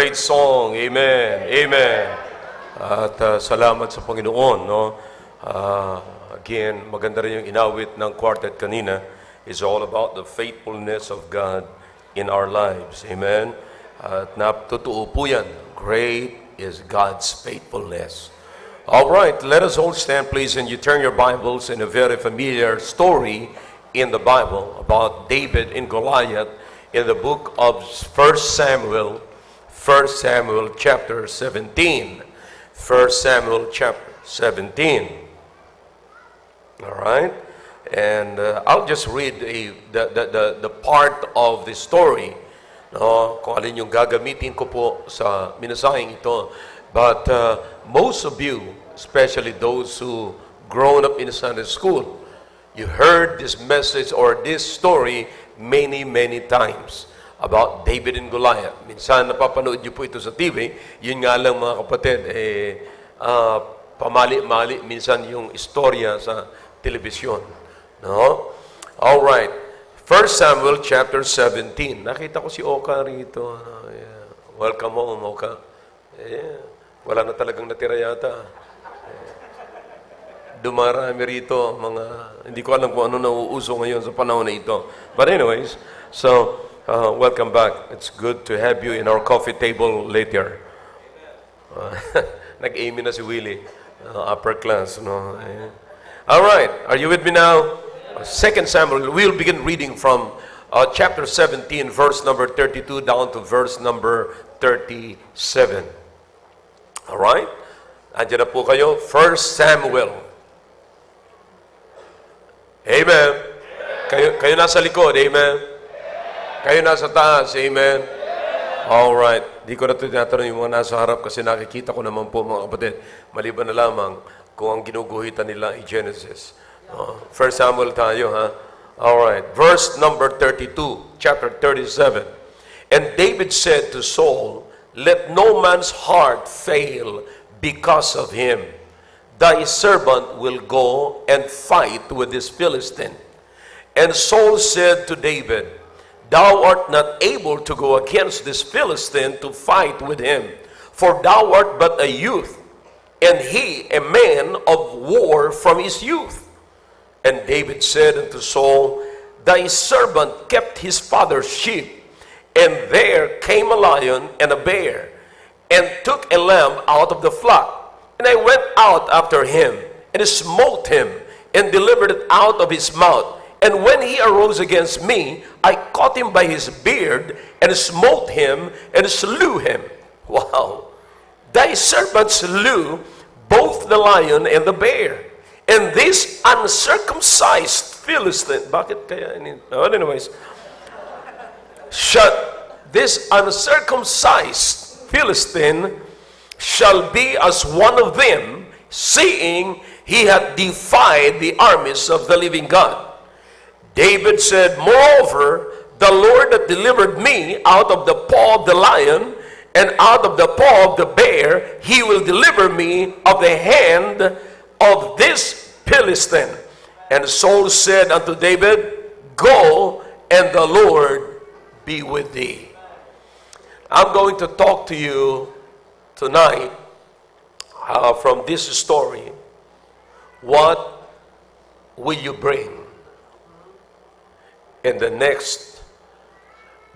great song. Amen. Amen. At salamat sa Panginoon. No? Again, maganda rin yung inawit ng quartet kanina. It's all about the faithfulness of God in our lives. Amen. At natutoo po yan. Great is God's faithfulness. All right, let us all stand, please, and you turn your Bibles in a very familiar story in the Bible about David and Goliath in the book of 1 Samuel chapter 17. 1 Samuel chapter 17. All right? And I'll just read the part of the story. No, kung alin yung gagamitin ko po sa minasahing ito. But most of you, especially those who grown up in Sunday school, you heard this message or this story many times about David and Goliath. Minsan napapanood niyo po ito sa TV. Yun nga lang mga kapatid, pamali-mali minsan yung istorya sa telebisyon. No? All right. 1 Samuel chapter 17. Nakita ko si Oka rito. Yeah. Welcome home, Oka. Yeah. Wala na talagang natira yata. Dumarami rito mga, hindi ko alam kung ano nauuso ngayon sa panahon na ito. But anyways, so welcome back. It's good to have you in our coffee table later. Nag-aiming na si Willie. Upper class, no? All right. Are you with me now? 2 Samuel, we'll begin reading from chapter 17, verse number 32 down to verse number 37. All right? Andiyan na po kayo. 1 Samuel. Amen. Kayo nasa likod. Amen. Kayo nasa taas. Amen. All right. Di ko na ito tinatanong yung mga nasa harap kasi nakikita ko naman po mga kapatid. Maliban na lamang kung ang ginuguhitan nila ay Genesis. 1 Samuel tayo, ha? All right. Verse number 32, chapter 37. And David said to Saul, let no man's heart fail because of him. Thy servant will go and fight with this Philistine. And Saul said to David, thou art not able to go against this Philistine to fight with him, for thou art but a youth, and he a man of war from his youth. And David said unto Saul, thy servant kept his father's sheep, and there came a lion and a bear, and took a lamb out of the flock. And I went out after him, and smote him, and delivered it out of his mouth. And when he arose against me, I caught him by his beard, and smote him, and slew him. Wow! Thy servant slew both the lion and the bear. And this uncircumcised Philistine, bakit kaya, anyways, this uncircumcised Philistine shall be as one of them, seeing he hath defied the armies of the living God. David said, moreover, the Lord that delivered me out of the paw of the lion and out of the paw of the bear, he will deliver me of the hand of this Philistine. And Saul said unto David, go, and the Lord be with thee. I'm going to talk to you tonight from this story. What will you bring in the next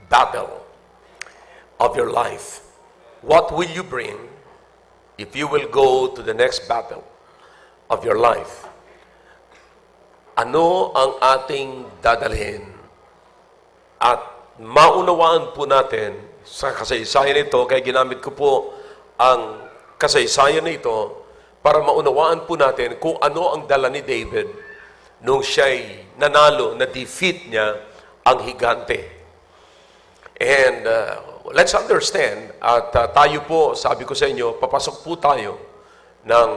battle of your life? What will you bring if you will go to the next battle of your life? Ano ang ating dadalhin? At maunawaan po natin sa kasaysayan nito, kaya ginamit ko po ang kasaysayan nito para maunawaan po natin kung ano ang dala ni David nung siya'y nanalo, na-defeat niya ang higante. And let's understand, at tayo po, sabi ko sa inyo, papasok po tayo ng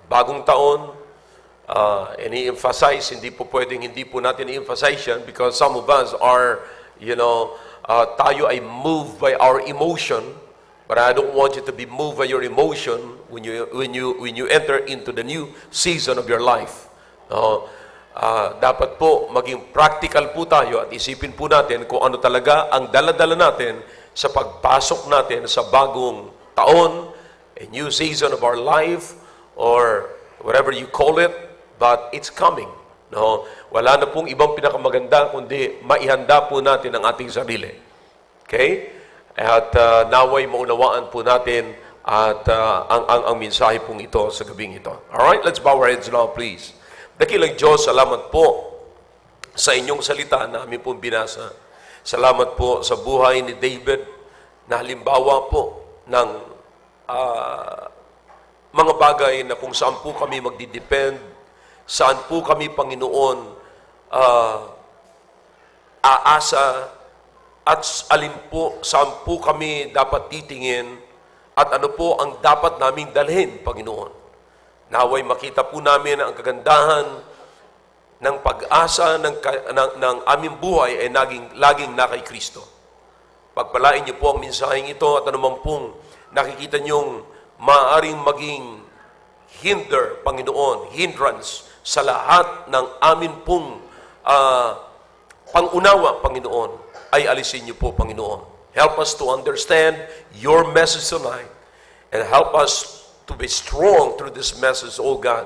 bagong taon. Ini-emphasize, hindi po pwedeng hindi po natin i-emphasize yan because some of us are, tayo ay moved by our emotion, but I don't want you to be moved by your emotion when you enter into the new season of your life. Dapat po maging practical po tayo at isipin po natin kung ano talaga ang dala-dala natin sa pagpasok natin sa bagong taon, a new season of our life, or whatever you call it, but it's coming. No? Wala na pong ibang pinakamaganda kundi maihanda po natin ang ating sarili. Okay? At naway maunawaan po natin at ang mensahe pong ito sa gabing ito. Alright, let's bow our heads now, please. Dakilang Diyos, salamat po sa inyong salita na amin pong binasa. Salamat po sa buhay ni David na halimbawa po ng mga bagay na kung saan po kami magdidepend, saan po kami, Panginoon, aasa, at alin po, saan po kami dapat titingin, at ano po ang dapat naming dalhin, Panginoon. Naway makita po namin ang kagandahan ng pag-asa ng aming buhay ay laging na kay Kristo. Pagpalain niyo po ang mensaheng ito at anuman pong nakikita niyong maaaring maging hindrance sa lahat ng amin pong pangunawa, Panginoon, ay alisin niyo po, Panginoon. Help us to understand your message tonight and help us to be strong through this message, oh God.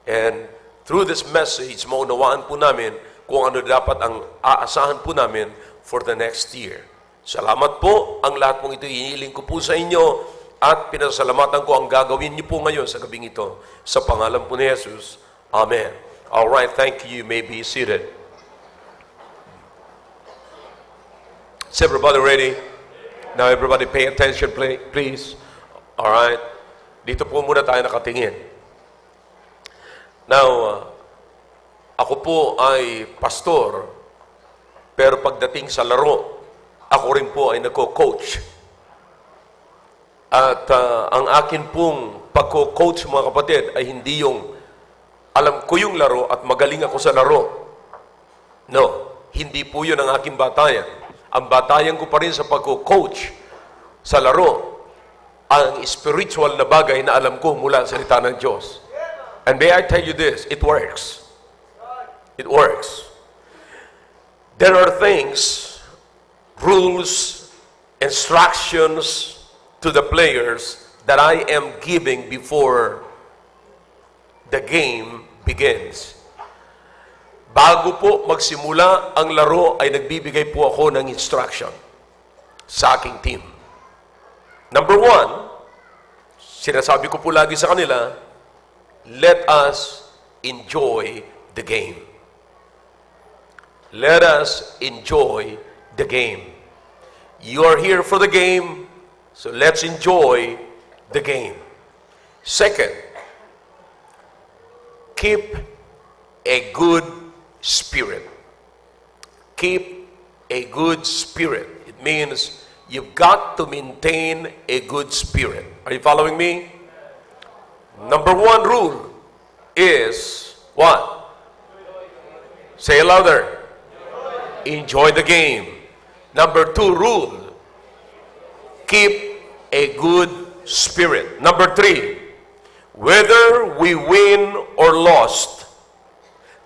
And through this message, maunawaan po namin kung ano dapat ang aasahan po namin for the next year. Salamat po. Ang lahat pong ito hinihiling ko po sa inyo at pinasalamatan ko ang gagawin niyo po ngayon sa gabing ito. Sa pangalan po ni Jesus. Amen. All right, thank you. You may be seated. Is everybody ready? Now everybody pay attention, please. All right. Dito po muna tayo nakatingin. Now, ako po ay pastor, pero pagdating sa laro, ako rin po ay nagko-coach. At ang akin pong pagko-coach, mga kapatid, ay hindi yung alam ko yung laro at magaling ako sa laro. No, hindi po yun ang aking batayan. Ang batayan ko pa rin sa pagko-coach sa laro, ang spiritual na bagay na alam ko mula sa salita ng Diyos. And may I tell you this, it works. It works. There are things, rules, instructions to the players that I am giving before the game begins. Bago po magsimula ang laro ay nagbibigay po ako ng instruction sa aking team. Number one, sinasabi ko po lagi sa kanila, let us enjoy the game. Let us enjoy the game. You are here for the game, so let's enjoy the game. Second, keep a good spirit. Keep a good spirit. It means you've got to maintain a good spirit. Are you following me? Number one rule is what? Say it louder. Enjoy the game. Number two rule, keep a good spirit. Number three, whether we win or lost,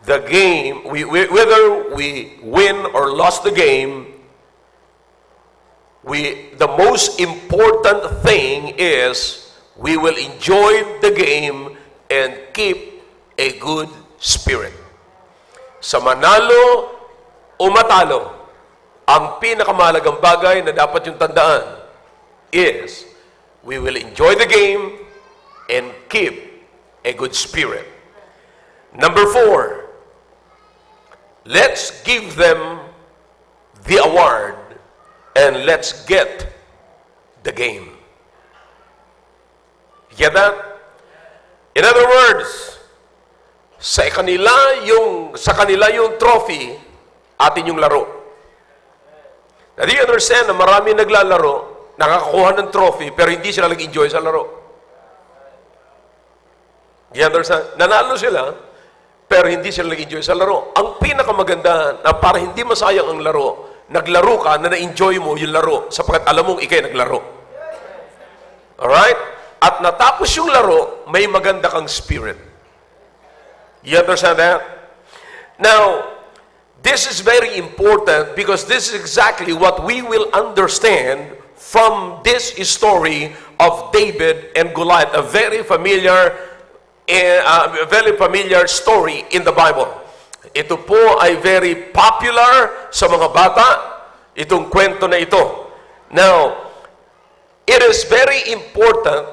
the game, whether we win or lost the game, the most important thing is we will enjoy the game and keep a good spirit. Sa manalo o matalo, ang pinakamahalagang bagay na dapat yung tandaan is we will enjoy the game and keep a good spirit. Number four, let's give them the award and let's get the game. Get that? In other words, sa kanila yung trophy, atin yung laro. Now, do you understand na marami naglalaro, nakakakuha ng trophy, pero hindi sila nag-enjoy sa laro? Do you understand? Nanalo sila, pero hindi sila nag-enjoy sa laro. Ang pinakamaganda na para hindi masayang ang laro, naglaro ka na na-enjoy mo yung laro sapagkat alam mong ikay naglaro. Alright? At natapos yung laro, may maganda kang spirit. You understand that? Now, This is very important because this is exactly what we will understand from this story of David and Goliath, a very familiar story in the Bible. Ito po ay very popular sa mga bata, itong kwento na ito. Now, it is very important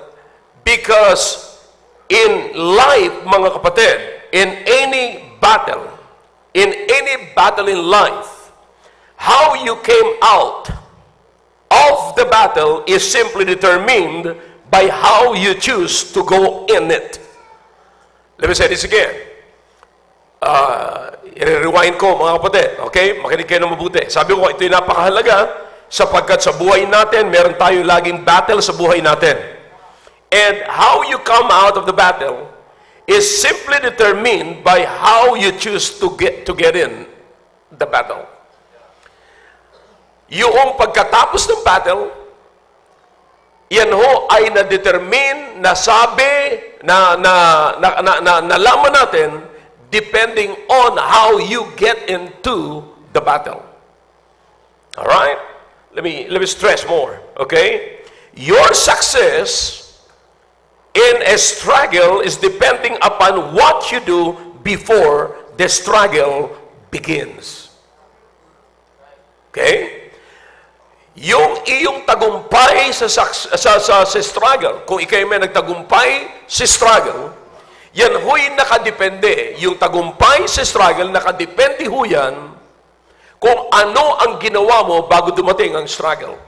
because in life, mga kapatid, in any battle in life, how you came out of the battle is simply determined by how you choose to go in it. Let me say this again. I-rewind ko, mga kapatid. Okay? Makinig kayo ng mabuti. Sabi ko, ito'y napakahalaga sapagkat sa buhay natin, meron tayo laging battle sa buhay natin. And how you come out of the battle is simply determined by how you choose to get in the battle. Yung pagkatapos ng battle, yan ho ay na-determine, nasabi, nalaman natin depending on how you get into the battle. All right? Let me stress more, okay? Your success in a struggle is depending upon what you do before the struggle begins. Okay? Yung iyong tagumpay sa struggle, kung ikay may nagtagumpay sa struggle, yan ho'y nakadepende. Yung tagumpay sa struggle, nakadepende ho yan kung ano ang ginawa mo bago dumating ang struggle.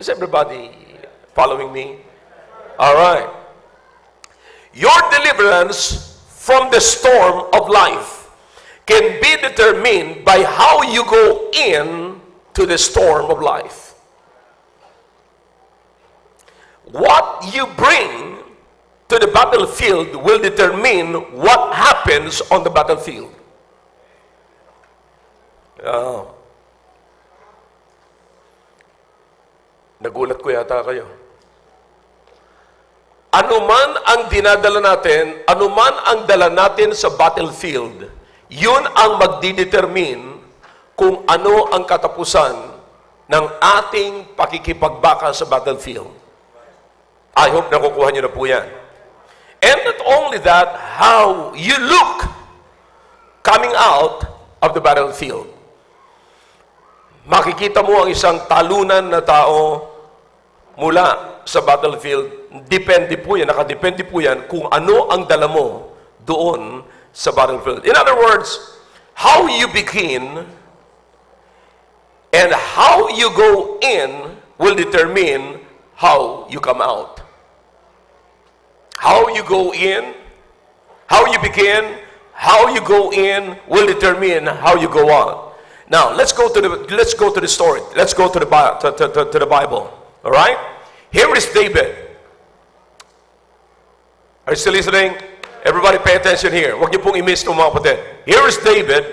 Is everybody following me? All right. Your deliverance from the storm of life can be determined by how you go in to the storm of life. What you bring to the battlefield will determine what happens on the battlefield. Nagulat ko yata kayo. Anuman ang dinadala natin, anuman ang dala natin sa battlefield, yun ang magdidetermine kung ano ang katapusan ng ating pakikipagbaka sa battlefield. I hope nakukuha nyo na po yan. And not only that, how you look coming out of the battlefield. Makikita mo ang isang talunan na tao mula sa battlefield. Depende po yan, nakadepende po yan kung ano ang dala mo doon sa battlefield. In other words, how you begin and how you go in will determine how you come out. How you go in, how you begin, how you go in will determine how you go out. Now, let's go to the story. Let's go to the Bible. All right? Here is David. Are you still listening? Everybody pay attention here. Huwag niyo pong i-miss ng mga kapatid. Here is David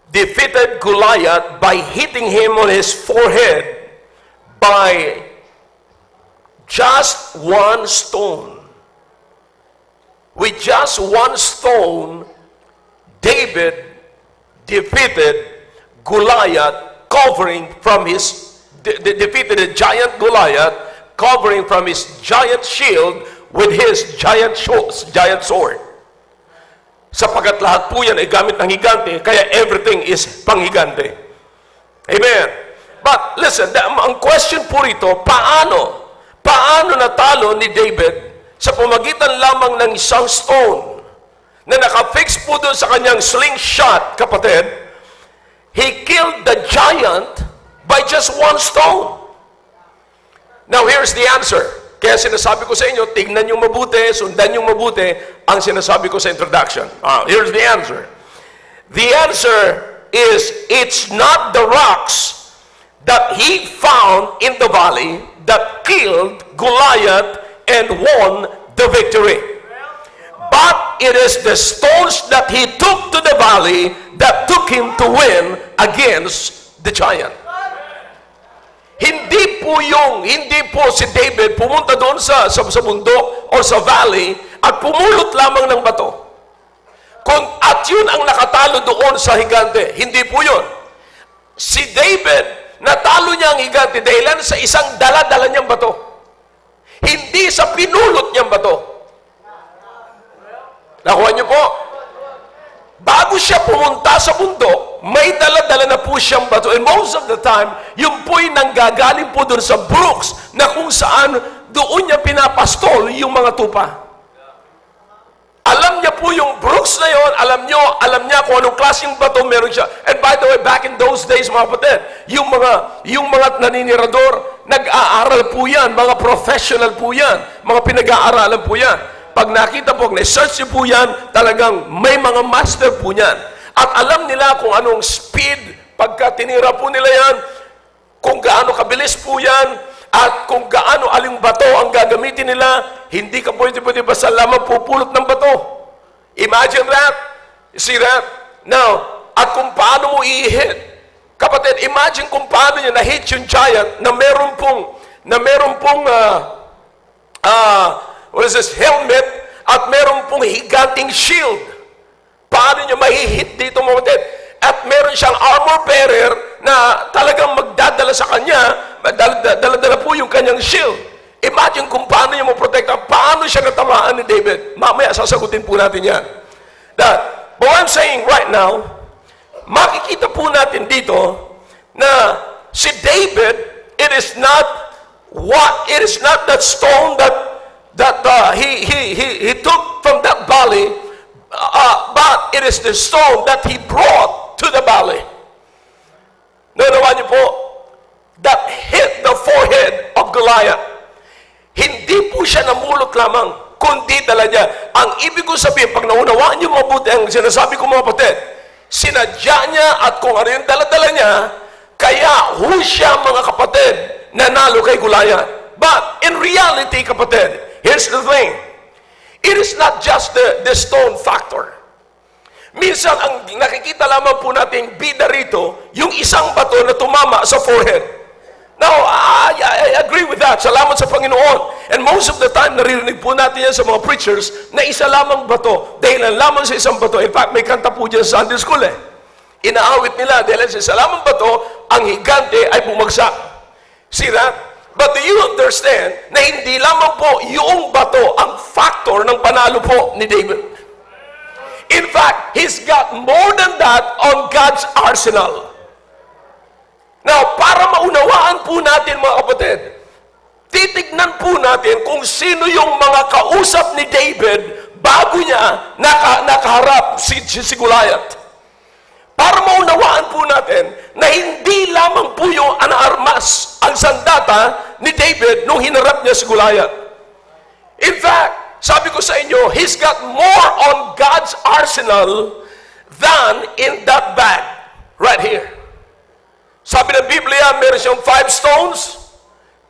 defeated Goliath by hitting him on his forehead by just one stone. With just one stone, David defeated Goliath, defeated the giant Goliath, covering from his giant shield with his giant sword. Sapagkat lahat po yan ay gamit ng higante, kaya everything is panghigante. Amen. But listen, ang question po rito, paano natalo ni David sa pamagitan lamang ng isang stone na nakafix po doon sa kanyang slingshot, kapatid? He killed the giant by just one stone. Now, here's the answer. Kaya sinasabi ko sa inyo, tignan nyo mabuti, sundan nyo mabuti ang sinasabi ko sa introduction. Here's the answer. The answer is, it's not the rocks that he found in the valley that killed Goliath and won the victory. But it is the stones that he took to the valley that took him to win against the giant. Hindi po si David pumunta doon sa bundok o sa valley at pumulot lamang ng bato. At yun ang nakatalo doon sa higante. Hindi po yun. Si David, natalo niya ang higante dahilan sa isang dala-dala niyang bato. Hindi sa pinulot niyang bato. Nakuha niyo po? Bago siya pumunta sa bundok, may dala-dala na po siyang bato. And most of the time, yung po'y nanggagaling po doon sa brooks na kung saan doon niya pinapastol yung mga tupa. Alam niya po yung brooks na yon, alam niya kung anong klaseng bato meron siya. And by the way, back in those days, mga kapatid, yung mga naninirador, nag-aaral po yan, mga professional po yan, mga pinag-aaralan po yan. Pag nakita po, na-search niyo po yan, talagang may mga master po yan. At alam nila kung anong speed, pagka tinira po nila yan, kung gaano kabilis po yan, at kung gaano aling bato ang gagamitin nila, hindi ka pwede basta lamang pupulot ng bato. Imagine that. You see that? Now, at kung paano mo i-hit. Kapatid, imagine kung paano niya na-hit yung giant na meron pong what is this, helmet, at meron pong higanting shield. Paano niya mahihit dito, mga kapatid? At meron siyang armor bearer na talagang magdadala sa kanya, dala-dala po yung kanyang shield. Imagine kung paano niya maprotekta, paano siya natamaan ni David. Mamaya sasagutin po natin yan. But what I'm saying right now, makikita po natin dito na si David, it is not that stone that he took from that valley, but it is the stone that he brought to the valley. Nanawa niyo po, that hit the forehead of Goliath. Hindi po siya namulot lamang, kundi dala niya. Ang ibig ko sabihin, pag naunawaan niyo mabuti ang sinasabi ko, mga kapatid, sinadya niya at kung ano yung dala-dala niya, kaya siya, mga kapatid, nanalo kay Goliath. But in reality, kapatid, here's the thing. It is not just the stone factor. Minsan, ang nakikita lamang po natin bida rito, yung isang bato na tumama sa forehead. Now, I agree with that. Salamat sa Panginoon. And most of the time, naririnig po natin yan sa mga preachers na isa lamang bato. Dahil lamang sa isang bato. In fact, may kanta po dyan sa Sunday School Inaawit nila dahil sa isa lamang bato, ang higante ay bumagsak. See that? But do you understand na hindi lamang po yung bato ang factor ng panalo po ni David? In fact, he's got more than that on God's arsenal. Now, para maunawaan po natin, mga kapatid, titignan po natin kung sino yung mga kausap ni David bago niya nakaharap si Goliath. Para maunawaan po natin na hindi lamang po yung anaarmas ang sandata ni David nung hinarap niya si Goliath. In fact, sabi ko sa inyo, he's got more on God's arsenal than in that bag right here. Sabi ng Biblia, meron siyang 5 stones,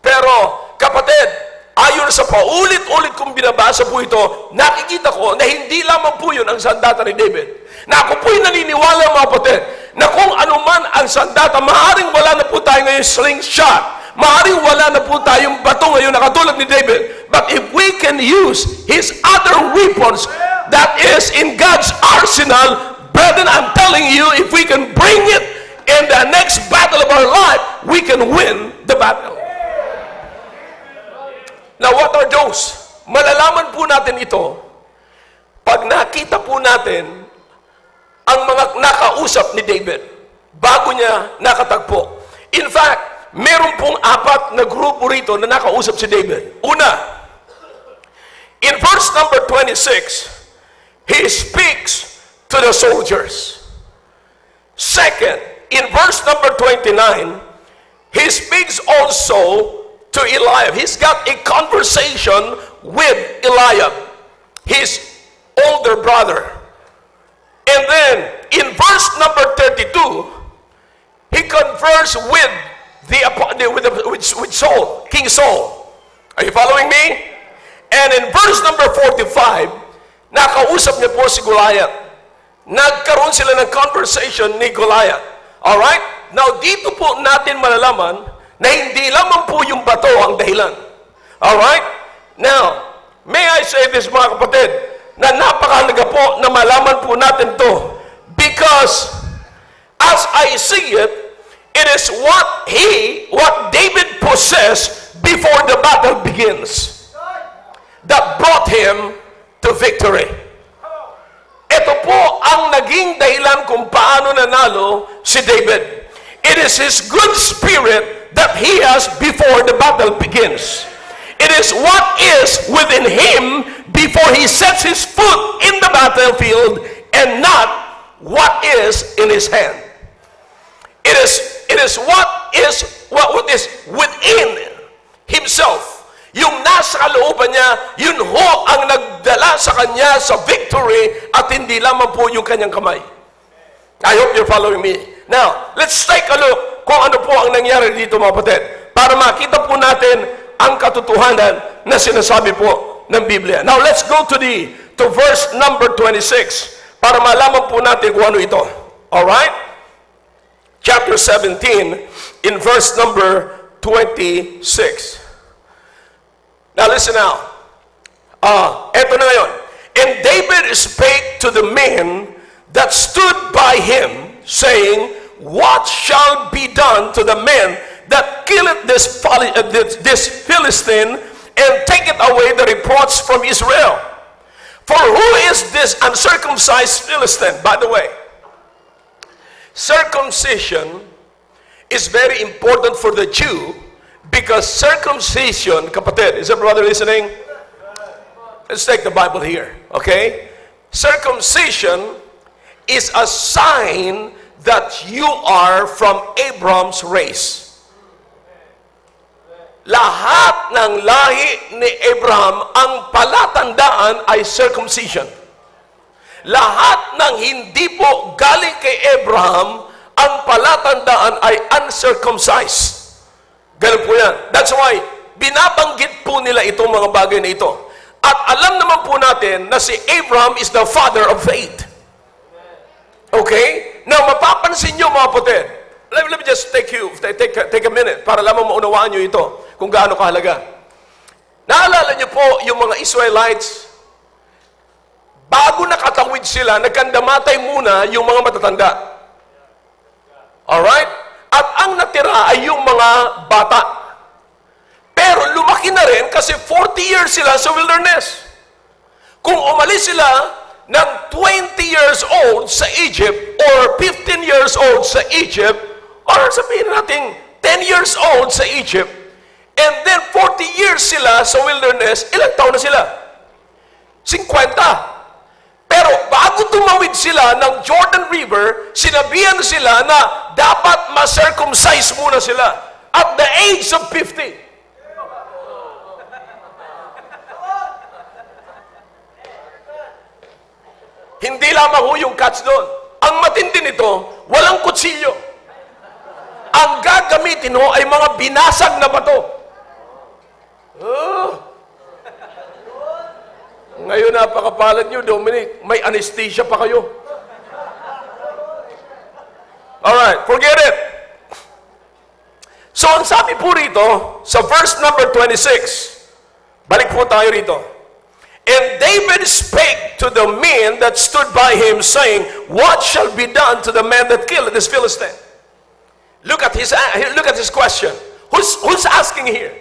pero kapatid, ayon sa paulit-ulit kong binabasa po ito, nakikita ko na hindi lamang po yun ang sandata ni David. Na ako po'y naniniwala, mga kapatid, na kung anuman ang sandata, maaaring wala na po tayo ngayon slingshot, maaaring wala na po tayong bato ngayon na katulad ni David. But if we can use his other weapons that is in God's arsenal, brethren, I'm telling you, if we can bring it in the next battle of our life, we can win the battle. Now, what are those? Malalaman po natin ito pag nakita po natin ang mga nakausap ni David bago niya nakatagpo. In fact, meron pong 4 na grupo rito na nakausap si David. Una, in verse number 26, he speaks to the soldiers. Second, in verse number 29, he speaks also to Eliab. He's got a conversation with Eliab, his older brother. And then, in verse number 32, he conversed with Saul, King Saul. Are you following me? And in verse number 45, nakausap niya po si Goliath. Nagkaroon sila ng conversation ni Goliath. Alright? Now, dito po natin malalaman na hindi lamang po yung bato ang dahilan. Alright? Now, may I say this, mga kapatid, na napakahalaga po na malaman po natin to. Because, as I see it, it is what David possessed before the battle begins that brought him to victory. Ito po ang naging dahilan kung paano nanalo si David. It is his good spirit that he has before the battle begins. It is what is within him before he sets his foot in the battlefield and not what is in his hand. It is what is within himself. Yung nasa kalooban niya, yun ho ang nagdala sa kanya sa victory at hindi lamang po yung kanyang kamay. I hope you're following me. Now, let's take a look kung ano po ang nangyari dito mga kapatid para makita po natin ang katotohanan na sinasabi po ng Biblia. Now, let's go to verse number 26 para malaman po natin kung ano ito. Alright? Chapter 17 in verse number 26. Now listen now. Eto na ngayon. And David spake to the men that stood by him, saying, What shall be done to the men that killeth this Philistine, and taketh away the reproach from Israel? For who is this uncircumcised Philistine? By the way, circumcision is very important for the Jew because circumcision, kapatid, is everybody listening? Let's take the Bible here, okay? Circumcision is a sign that you are from Abraham's race. Lahat ng lahi ni Abraham, ang palatandaan ay circumcision. Lahat ng hindi po galing kay Abraham, ang palatandaan ay uncircumcised. Ganun po yan. That's why, binabanggit po nila itong mga bagay na ito. At alam naman po natin na si Abraham is the father of faith. Okay? Now, mapapansin nyo mga kapatid, let me just take a minute para lamang maunawaan nyo ito kung gaano kahalaga. Naalala nyo po yung mga Israelites, bago nakatawid sila, nagkandamatay muna yung mga matatanda. Alright? At ang natira ay yung mga bata. Pero lumaki na rin kasi 40 years sila sa wilderness. Kung umalis sila ng 20 years old sa Egypt or 15 years old sa Egypt or sabihin natin 10 years old sa Egypt and then 40 years sila sa wilderness, ilang taon na sila? 50. Pero bago tumawid sila ng Jordan River, sinabihan sila na dapat ma-circumcise muna sila at the age of 50. Hindi lamang ho yung catch doon. Ang matindi nito, walang kutsilyo. Ang gagamitin ho ay mga binasag na bato. Ngayon napakapalad nyo, Dominic, may anesthesia pa kayo. Alright, forget it. So, ang sabi po rito, sa verse number 26, balik po tayo rito. And David spake to the men that stood by him, saying, What shall be done to the man that killed this Philistine? Look at his question. Who's asking here?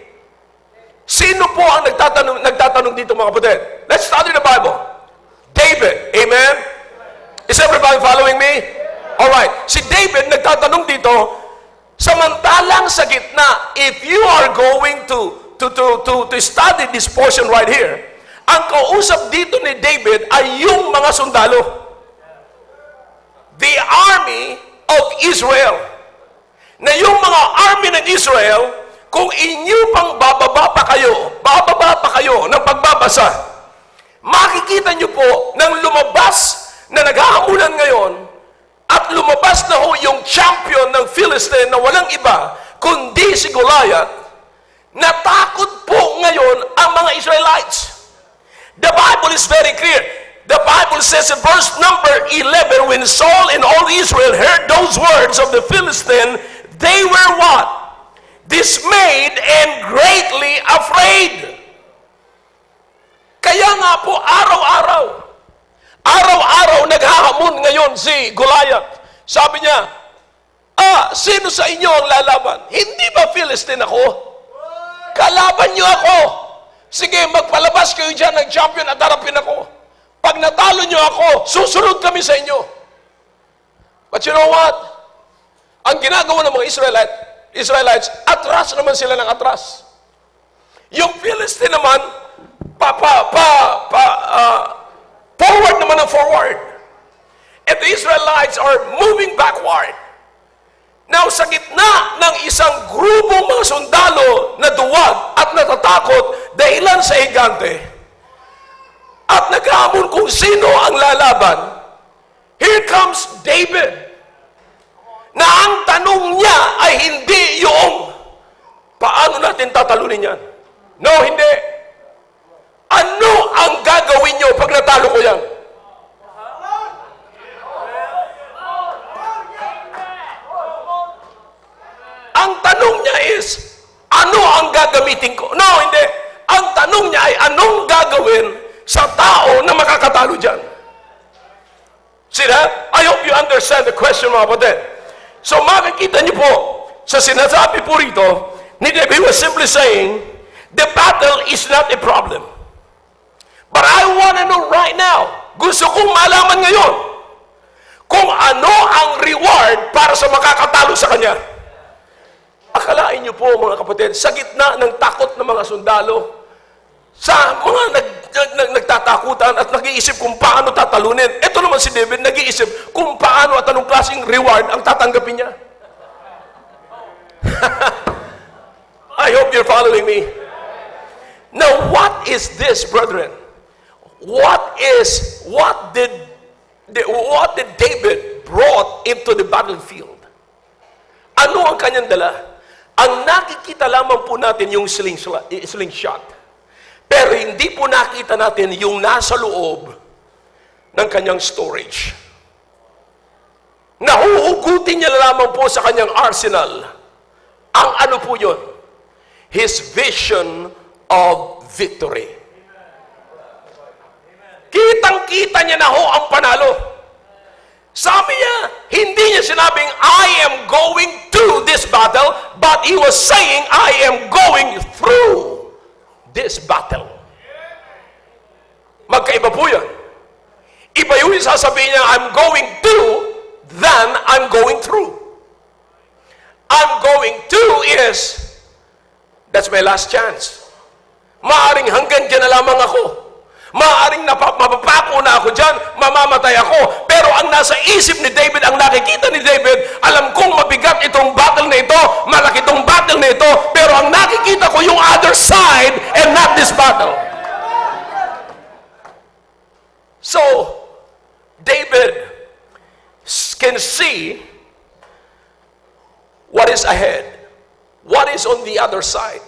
Sino po ang nagtatanong dito mga kapatid? Let's study the Bible. David. Amen? Is everybody following me? Alright. Si David nagtatanong dito, samantalang sa gitna, if you are going to study this portion right here, ang kausap dito ni David ay yung mga sundalo. The army of Israel. Na yung mga army ng Israel, kung inyo pang bababa pa kayo ng pagbabasa, makikita nyo po nang lumabas na naghahamunan ngayon at lumabas na ho yung champion ng Philistine na walang iba kundi si Goliath, natakot po ngayon ang mga Israelites. The Bible is very clear. The Bible says in verse number 11, when Saul and all Israel heard those words of the Philistine, they were what? Dismayed and greatly afraid. Kaya nga po, araw-araw, si Goliath. Sabi niya, sino sa inyo ang lalaban? Hindi ba Philistine ako? Kalaban niyo ako. Sige, magpalabas kayo dyan ng champion at harapin ako. Pag natalo niyo ako, susunod kami sa inyo. But you know what? Ang ginagawa ng mga Israelites, atras naman sila ng atras. Yung Philistine naman, forward naman ang forward. And the Israelites are moving backward. Now, sa gitna ng isang grupong mga sundalo na duwag at natatakot dahilan sa higante at naghahamon kung sino ang lalaban, here comes David. Na ang tanong niya ay hindi yung paano natin tatalunin yan. No, hindi. Ano ang gagawin niyo pag natalo ko yan? Ang tanong niya is, ano ang gagamitin ko? No, hindi. Ang tanong niya ay, anong gagawin sa tao na makakatalo dyan? See that? I hope you understand the question, mga kapatid. So, makikita niyo po, sa sinasabi po rito, ni David was simply saying, the battle is not a problem. But I want to know right now, gusto kong malaman ngayon, kung ano ang reward para sa makakatalo sa kanya. Akalain niyo po, mga kapatid, sa gitna ng takot ng mga sundalo, sa mga nagtatakutan at nag-iisip kung paano tatalunin, ito naman si David, nag-iisip kung paano at anong klaseng reward ang tatanggapin niya. I hope you're following me. Now, what is this, brethren? What did David brought into the battlefield? Ano ang kanyang dala? Ang nakikita lamang po natin yung slingshot. Pero hindi po nakita natin yung nasa loob ng kanyang storage. Nahuhugutin niya lamang po sa kanyang arsenal. Ang ano po yun? His vision of victory. Kitang-kita niya na ho ang panalo. Sabi niya, hindi niya sinabing, I am going to this battle, but he was saying, I am going through this battle. Magkaiba po yan. Iba yung sasabihin niya, I'm going to, than I'm going through. I'm going to is, that's my last chance. Maaring hanggang dyan na lamang ako. Maaring mapapako na ako dyan, mamamatay ako. Pero ang nasa isip ni David, ang nakikita ni David, alam kong mabigat itong battle na ito, malaki itong battle na ito, pero ang nakikita ko yung other side and not this battle. So, David can see what is ahead, what is on the other side.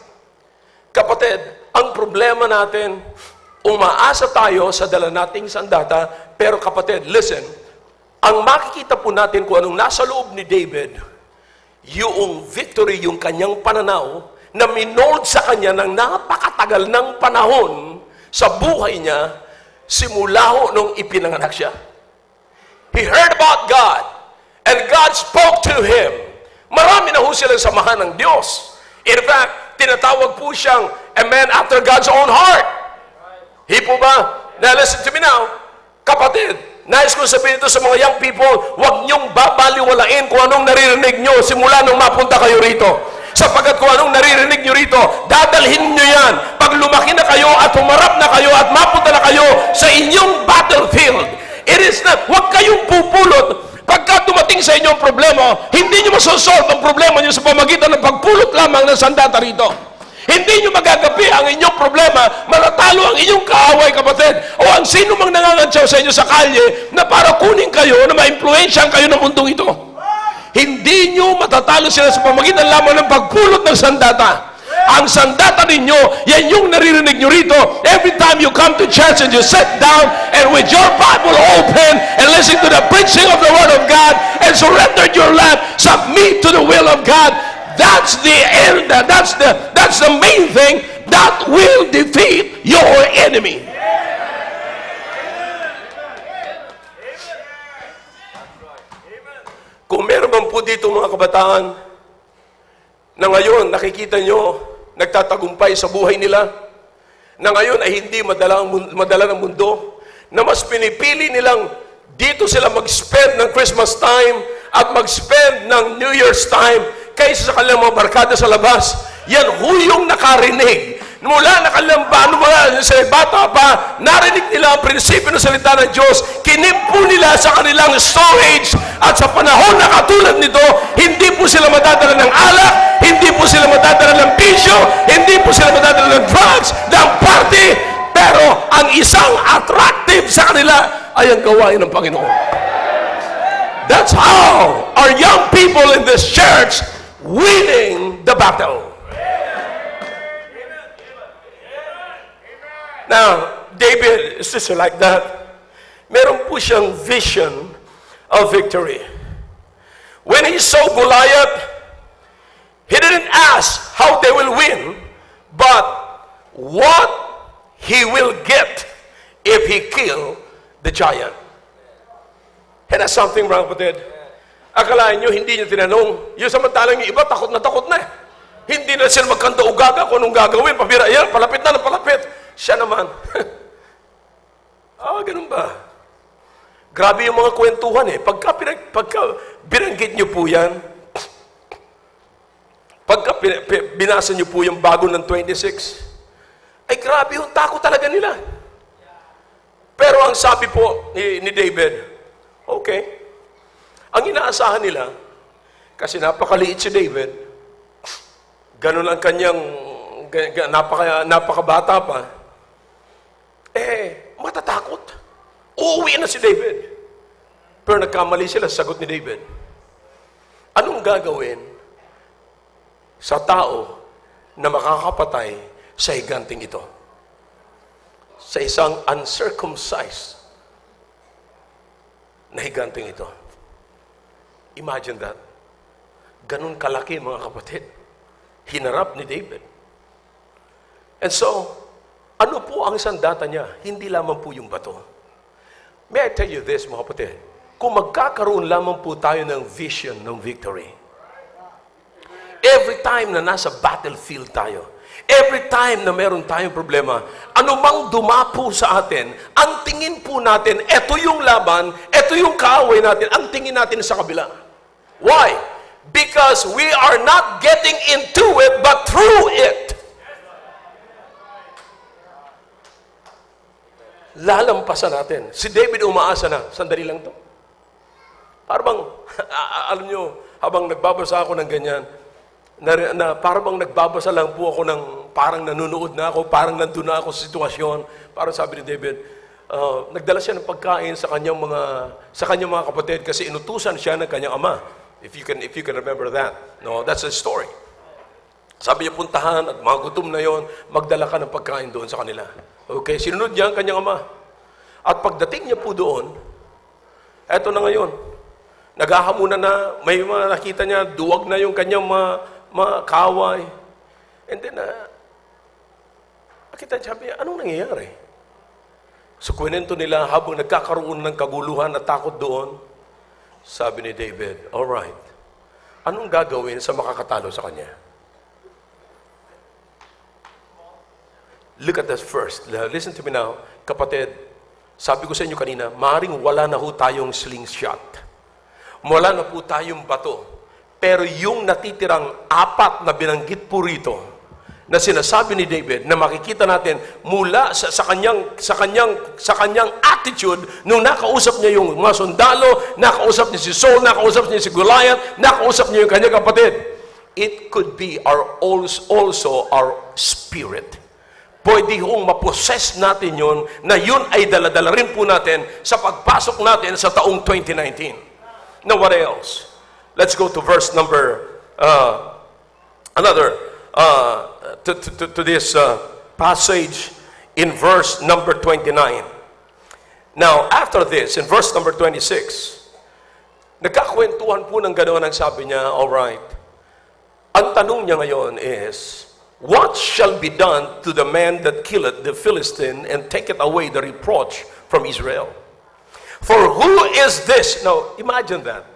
Kapatid, ang problema natin, umaasa tayo sa dala nating sandata, pero kapatid, listen, ang makikita po natin kung anong nasa loob ni David, yung victory, yung kanyang pananaw, na minold sa kanya ng napakatagal ng panahon sa buhay niya, simula ho nung ipinanganak siya. He heard about God, and God spoke to him. Marami na ho silang samahan ng Diyos. In fact, tinatawag po siyang a man after God's own heart. Hindi po ba? Now listen to me now. Kapatid, nais ko sabihin ito sa mga young people, huwag niyong babaliwalain kung anong naririnig niyo simula nung mapunta kayo rito. Sapagkat kung anong naririnig niyo rito, dadalhin niyo yan. Pag lumaki na kayo at humarap na kayo at mapunta na kayo sa inyong battlefield. It is not, huwag kayong pupulot. Pagka dumating sa inyong problema, hindi niyo masosolve ang problema niyo sa pamagitan ng pagpulot lamang ng sandata rito. Hindi nyo magagapi ang inyong problema, matatalo ang inyong kaaway, kapatid, o ang sino mang nangangantsaw sa inyo sa kalye na para kunin kayo, na ma-impluensyahan kayo ng mundong ito. Hindi nyo matatalo sila sa pamagitan lamang ng pagpulot ng sandata. Ang sandata ninyo, yan yung naririnig nyo rito. Every time you come to church and you sit down and with your Bible open and listen to the preaching of the Word of God and surrender your life, submit to the will of God. That's the end. That's the main thing that will defeat your enemy. Kung meron man po dito mga kabataan, na ngayon nakikita nyo, nagtatagumpay sa buhay nila, na ngayon ay hindi madala ng mundo, na mas pinipili nilang dito sila mag-spend ng Christmas time at mag-spend ng New Year's time kaysa sa kanilang mga barkada sa labas. Yan huyong nakarinig. Mula na kanilang mga sa bata pa, narinig nila ang prinsipyo ng salita ng Diyos, kinimpo nila sa kanilang storage, at sa panahon na katulad nito, hindi po sila madadala ng alak, hindi po sila madadala ng bisyo, hindi po sila madadala ng drugs, ng party, pero ang isang attractive sa kanila ay ang gawain ng Panginoon. That's how our young people in this church winning the battle. Now, David is just like that. Meron po siyang vision of victory. When he saw Goliath, he didn't ask how they will win, but what he will get if he kill the giant. And that's something, mga kapatid. Akalain nyo, hindi nyo tinanong. Yung samantalang yung iba, takot na. Hindi na sila magkanda-ugaga kung anong gagawin. Pabira, yan, palapit na palapit. Siya naman. Ganun ba? Grabe yung mga kwentuhan eh. Pagka binanggit nyo po yan, pagka binasa nyo po yung bago ng 26, ay grabe yung takot talaga nila. Pero ang sabi po ni David, okay. Ang inaasahan nila, kasi napakaliit si David, ganun ang kanyang, napakabata pa, matatakot. Uuwi na si David. Pero nagkamali sila sa sagot ni David. Anong gagawin sa tao na makakapatay sa higanting ito? Sa isang uncircumcised na higanting ito. Imagine that. Ganun kalaki, mga kapatid. Hinarap ni David. And so, ano po ang sandata niya? Hindi lamang po yung bato. May I tell you this, mga kapatid? Kung magkakaroon lamang po tayo ng vision ng victory, every time na nasa battlefield tayo, every time na meron tayong problema, anumang dumapo sa atin, ang tingin po natin, eto yung laban, eto yung kaaway natin, ang tingin natin sa kabila. Why? Because we are not getting into it, but through it. Lalampasan natin. Si David umaasa na. Sandali lang to. Parang, alam nyo, habang nagbabasa ako ng ganyan, parang nagbabasa lang po ako ng, parang nanunood na ako, parang nandun na ako sa sitwasyon. Parang sabi ni David, nagdala siya ng pagkain sa kanyang mga kapatid kasi inutusan siya ng kanyang ama. If you can remember that. No, that's a story. Sabi niya, puntahan at mga gutom na yon, magdala ka ng pagkain doon sa kanila. Okay, sinunod niya ang kanyang ama. At pagdating niya po doon, eto na ngayon, naghahamunan na, may mga nakita niya, duwag na yung kanyang mga kaway. And then, nakita niya, sabi niya, anong nangyayari? So, kwento nila, habang nagkakaroon ng kaguluhan at takot doon, sabi ni David, alright, anong gagawin sa makakatalo sa kanya? Look at this first. Listen to me now. Kapatid, sabi ko sa inyo kanina, maaaring wala na ho tayong slingshot. Wala na po tayong bato. Pero yung natitirang apat na binanggit po rito, na sinasabi ni David, na makikita natin mula sa kanyang attitude, nung nakausap niya yung mga sundalo, nakausap niya si Saul, nakausap niya si Goliath, nakausap niya yung kanyang kapatid. It could be also our spirit. Pwede hong maprocess natin yun, na yun ay daladala rin po natin sa pagpasok natin sa taong 2019. Now, what else? Let's go to verse number, to this passage in verse number 29. Now, after this, in verse number 26, nagkakwentuhan po ng gano'n ang sabi niya, alright, ang tanong niya ngayon is, what shall be done to the man that killeth the Philistine and taketh away the reproach from Israel? For who is this? Now, imagine that.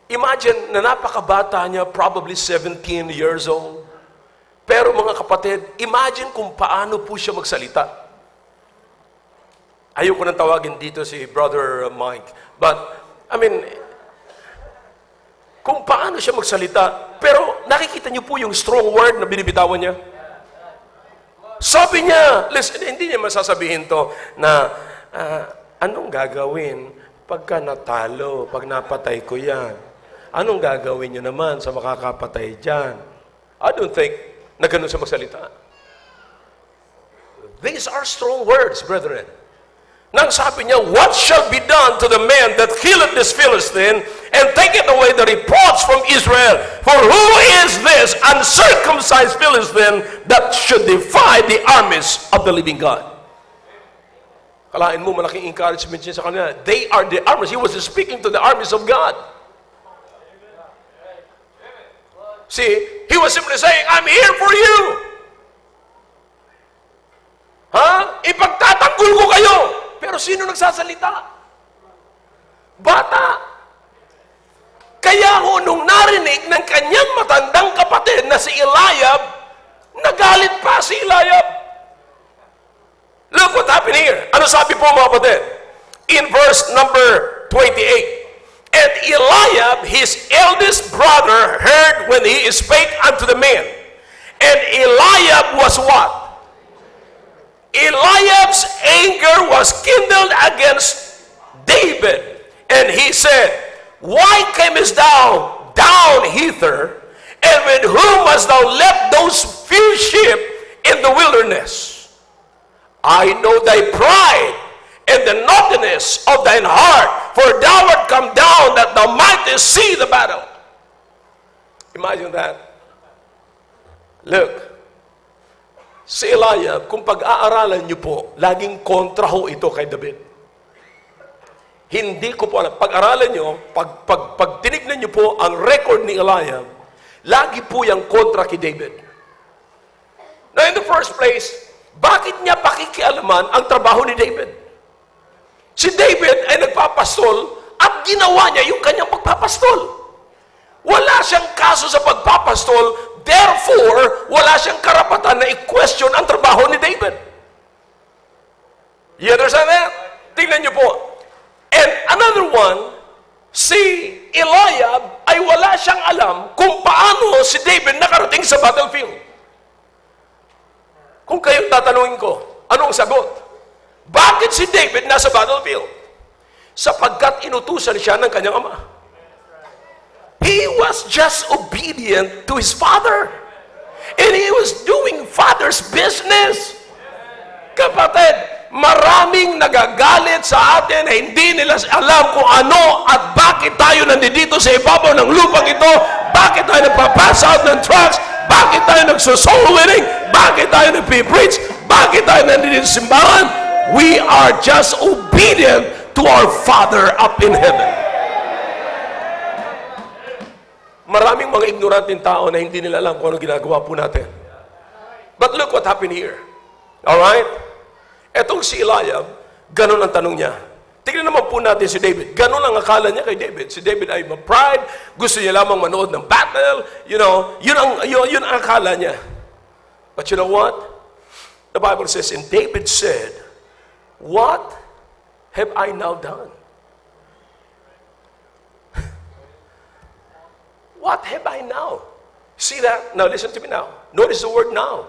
Imagine na napakabata niya, probably 17 years old. Pero mga kapatid, imagine kung paano po siya magsalita. Ayoko nang tawagin dito si Brother Mike. But, I mean, kung paano siya magsalita. Pero nakikita niyo po yung strong word na binibitawan niya. Sabi niya, listen, hindi niya masasabihin to na, anong gagawin pagka natalo, pag napatay ko yan? Anong gagawin niyo naman sa makakapatay dyan? I don't think na ganun siya magsalita. These are strong words, brethren. Nang sabi niya, what shall be done to the man that killeth this Philistine and taketh away the reproach from Israel? For who is this uncircumcised Philistine that should defy the armies of the living God? Kalain mo, malaking encouragement siya sa kanila. They are the armies. He was speaking to the armies of God. See, he was simply saying, I'm here for you. Ipagtatanggol ko kayo. Pero sino nagsasalita? Bata. Kaya ho, nung narinig ng kanyang matandang kapatid na si Eliab, nagalit pa si Eliab. Look what happened here. Ano sabi po mga kapatid? In verse number 28. And Eliab, his eldest brother, heard when he spake unto the men. And Eliab was what? Eliab's anger was kindled against David. And he said, why camest thou down hither? And with whom hast thou left those few sheep in the wilderness? I know thy pride and the naughtiness of thine heart, for thou art come down that thou mightest see the battle. Imagine that. Look, si Eliab, kung pag-aaralan niyo po, laging kontra ho ito kay David. Hindi ko po alam. Pag-aralan niyo, pag tinignan niyo po ang record ni Eliab, lagi po yung kontra kay David. Now in the first place, bakit niya pakikialaman ang trabaho ni David? Si David ay nagpapastol at ginawa niya yung kanyang pagpapastol. Wala siyang kaso sa pagpapastol, therefore, wala siyang karapatan na i-question ang trabaho ni David. You understand that? Tingnan niyo po. And another one, si Eliab ay wala siyang alam kung paano si David nakarating sa battlefield. Kung kayo tatanungin ko, anong sagot? Bakit si David nasa battlefield? Sapagkat inutusan siya ng kanyang ama. He was just obedient to his father. And he was doing father's business. Kapatid, maraming nagagalit sa atin na hindi nila alam kung ano at bakit tayo nandito sa ibabaw ng lupang ito, bakit tayo nagpapass out ng trucks, bakit tayo nagsosoul winning, bakit tayo nagpipreach, bakit tayo nandito sa simbahan. We are just obedient to our Father up in heaven. Maraming mga ignoranting tao na hindi nila alam kung ano ginagawa po natin. But look what happened here. Alright? Etong si Eliab, ganun ang tanong niya. Tingnan naman po natin si David. Ganun ang akala niya kay David. Si David ay ma-pride, gusto niya lamang manood ng battle, you know, yun ang akala niya. But you know what? The Bible says, and David said, what have I now done? What have I now? See that? Now listen to me now. Notice the word now.